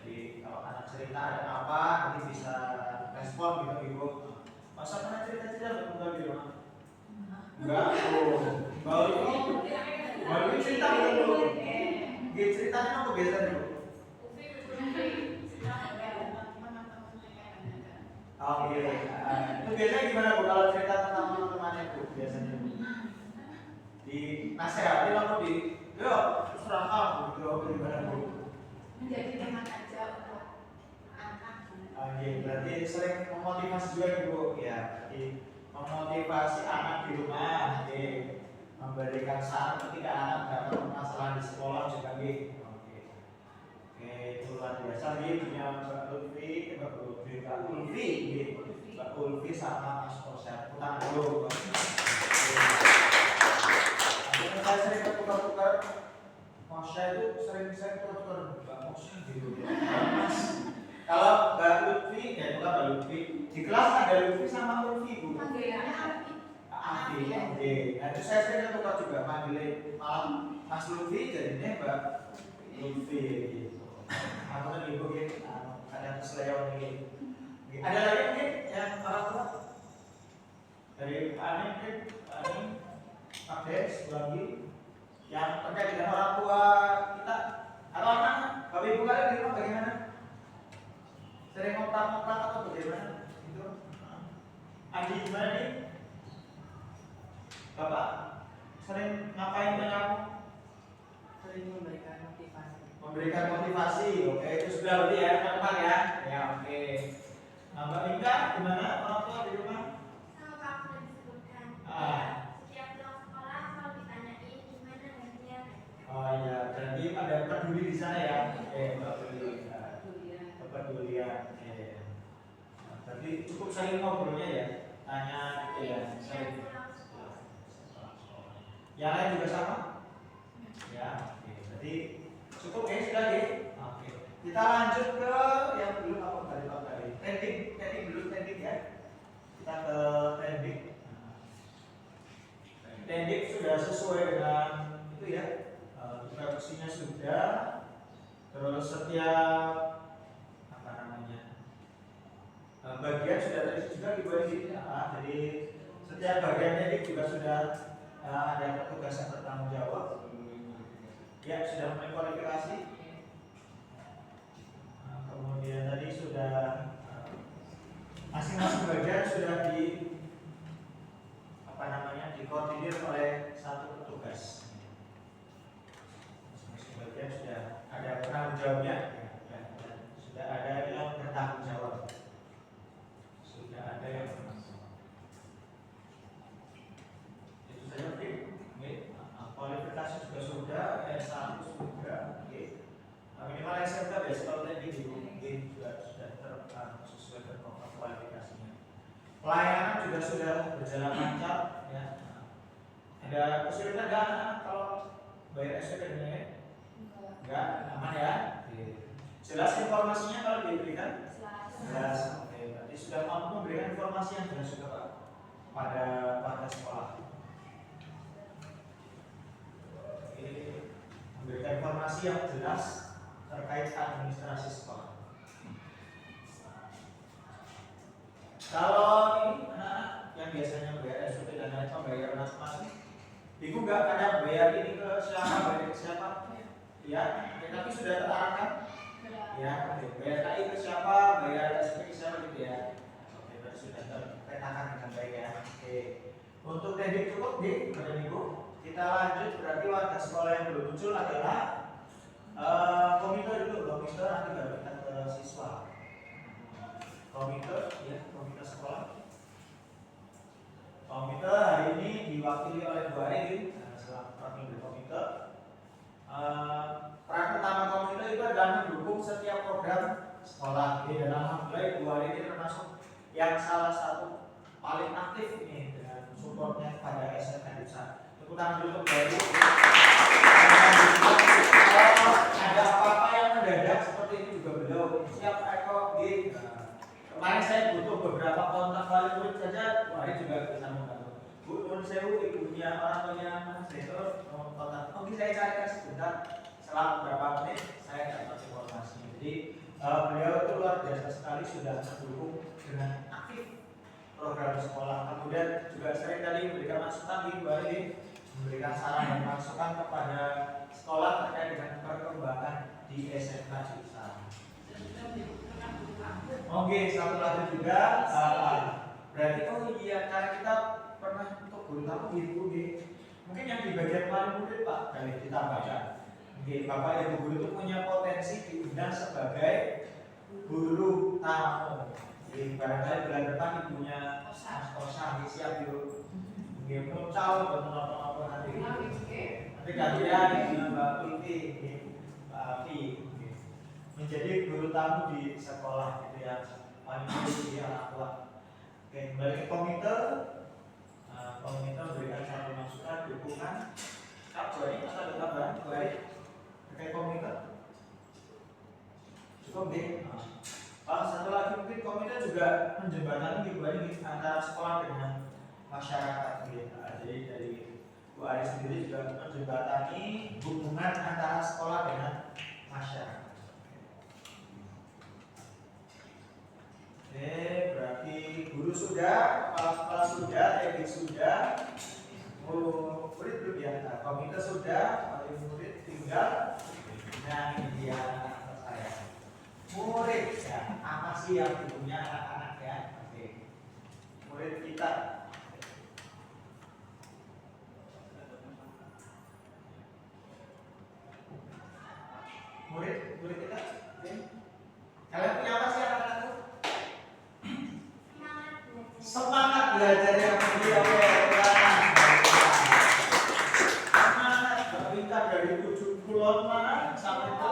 Jadi kalau anak cerita ada apa nanti bisa respon gitu Ibu. Masa pernah cerita-cerita betul di rumah? Enggak, baru cerita dulu. Ceritanya apa biasanya Ibu? Itu biasanya gimana Bu kalau cerita tentang teman-temannya Bu biasanya Bu? Di nasihati lalu yuk serang kamu gitu gimana Bu? Menjadi teman aja untuk anak. Berarti sering memotivasi juga Ibu ya. Jadi memotivasi anak di rumah, memberikan saran ketika anak dapat permasalahan di sekolah juga gitu. Itu luar biasa punya Mbak Ulfi sama Mas Kosya. Utang dulu. Saya sering bertukar-tukar. Kosya itu sering bertukar Mbak Kosya gitu. Mas, kalau Mbak Lutfi, ya bukan Mbak Lutfi, di kelas ada Lutfi sama Ulfi Bu. Panggilannya Afi. Nah itu saya sering bertukar juga manggilin malam Mas Lutfi jadinya Mbak Lutfi gitu. Aku kan Ibu gitu, ada keselewaan gitu. Ada lagi mungkin yang orang tua dari Ani mungkin Pak Des lagi yang terkait dengan orang tua kita atau anak Bapak Ibu kalian di rumah bagaimana? Sering ngotak-ngotak atau bagaimana? Itu Andi gimana nih? Bapak sering ngapain dengan kamu? Sering memberikan motivasi. Memberikan motivasi, oke itu sudah berarti ya teman-teman ya. Ya oke. Nah, Mbak Ika gimana orang tua di rumah? Sama Pak sudah disebutkan. Setiap pulang sekolah selalu ditanyain gimana hasilnya. Oh iya, berarti ada peduli di sana ya. Peduli. Kepedulian. Nah, berarti cukup sering ngobrolnya ya. Tanya gitu ya. Sering. Yang lain juga sama? Ya, oke. Berarti cukup ya sudah ya. Oke. Kita lanjut ke yang belum apa tadi. Trending dulu ya. Kita ke trending. Trending sudah sesuai dengan itu ya. Instruksinya sudah. Terus setiap apa namanya bagian sudah terisi juga di bawah sini. Jadi setiap bagian trending juga sudah ada petugas yang bertanggung jawab. Ya sudah mulai kualifikasi. Kemudian tadi sudah masing-masing bagian sudah dikoordinir oleh satu petugas. Masing-masing bagian sudah ada penanggung jawabnya, sudah ada yang bertanggung jawab, sudah ada yang bertanggung jawab. Itu saja mungkin. Kualifikasi juga sudah, S1 sudah, minimal SMK biasa kalau tadi mungkin juga sudah sesuai dengan kualifikasinya. Pelayanan juga sudah berjalan lancar, ya. Ada kesulitan nggak anak-anak kalau bayar SPP ini ya? Enggak, aman ya? Jelas informasinya kalau diberikan? Jelas. Oke, berarti sudah mampu memberikan informasi yang jelas juga Pak pada warga sekolah. Oke, memberikan informasi yang jelas terkait administrasi sekolah. Kalau ini anak-anak yang biasanya bayar SPP dan lain pembayaran masing-masing, Ibu nggak kadang bayar ini ke siapa, bayar ke siapa? Ya, tapi sudah terarahkan. Ya, oke. Bayar KI ke siapa, bayar SPP ke siapa gitu ya. Oke, berarti sudah terpetakan dengan baik ya. Oke. Untuk teknik cukup di Bapak Ibu. Kita lanjut, berarti warga sekolah yang belum muncul adalah komite dulu. Komite nanti baru kita ke siswa. Komite, ya, komite sekolah. Komite hari ini diwakili oleh Bu Ari selaku wakil komite. Peran utama komite itu adalah mendukung setiap program sekolah. Dan alhamdulillah Bu Ari ini termasuk yang salah satu paling aktif ini dengan supportnya kepada SMK Desa. Tepuk tangan dulu untuk Bu Ari. Ada apa-apa yang mendadak seperti ini juga beliau siap Eko di. Kemarin saya butuh beberapa kontak wali murid saja, Bu Ari juga bisa membantu. Bu Nur Sewu, ibunya orang tuanya Mas Reto, kontak. Mungkin saya carikan sebentar, setelah beberapa menit saya dapat informasi. Jadi beliau itu luar biasa sekali sudah mendukung dengan aktif program sekolah. Kemudian juga sering tadi memberikan masukan di Bu Ari, memberikan saran dan masukan kepada sekolah terkait dengan perkembangan di SMK Desa. Oke, satu lagi juga berarti oh iya cara kita pernah untuk guru tamu ibu mungkin yang di bagian paling murid Pak kali kita baca. Oke, Bapak Ibu guru itu punya potensi diundang sebagai guru tamu. Jadi barangkali bulan depan ibunya Mas Kosa siap yuk. Oke, muncul apa nanti. Nanti gantian dengan Mbak Tulti, Mbak Afi. Menjadi guru tamu di sekolah gitu ya, paling di anak tua. Oke, kembali ke komite. Komite memberikan satu masukan, dukungan. Kak Joy, ada tambahan baik terkait komite? Cukup deh. Satu lagi mungkin komite juga menjembatani hubungan antara sekolah dengan masyarakat. Jadi dari Bu Ari sendiri juga menjembatani hubungan antara sekolah dengan masyarakat. Oke, berarti guru sudah, kepala sekolah sudah, teknik sudah, murid belum ya, nah, komite sudah, paling murid tinggal. Nah ini dia anak saya. Murid ya, apa sih yang punya anak-anak ya? Oke, murid kita. Murid kita. Oke. Kalian punya apa sih anak-anakku? Semangat belajar yang mulia. Semangat berpindah dari ujung kulon mana sampai ke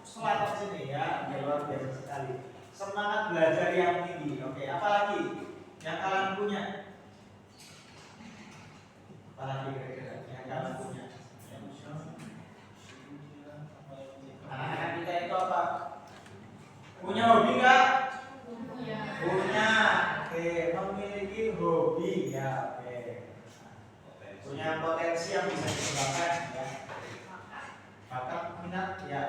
selatan sini ya, luar biasa sekali. Semangat belajar yang tinggi. Oke, apalagi yang kalian punya? Apalagi kira-kira yang kalian punya? Anak-anak kita itu apa? Punya hobi nggak? Punya. Oke, memiliki hobi ya. Oke. Punya potensi yang bisa dikembangkan ya. Bakat minat ya.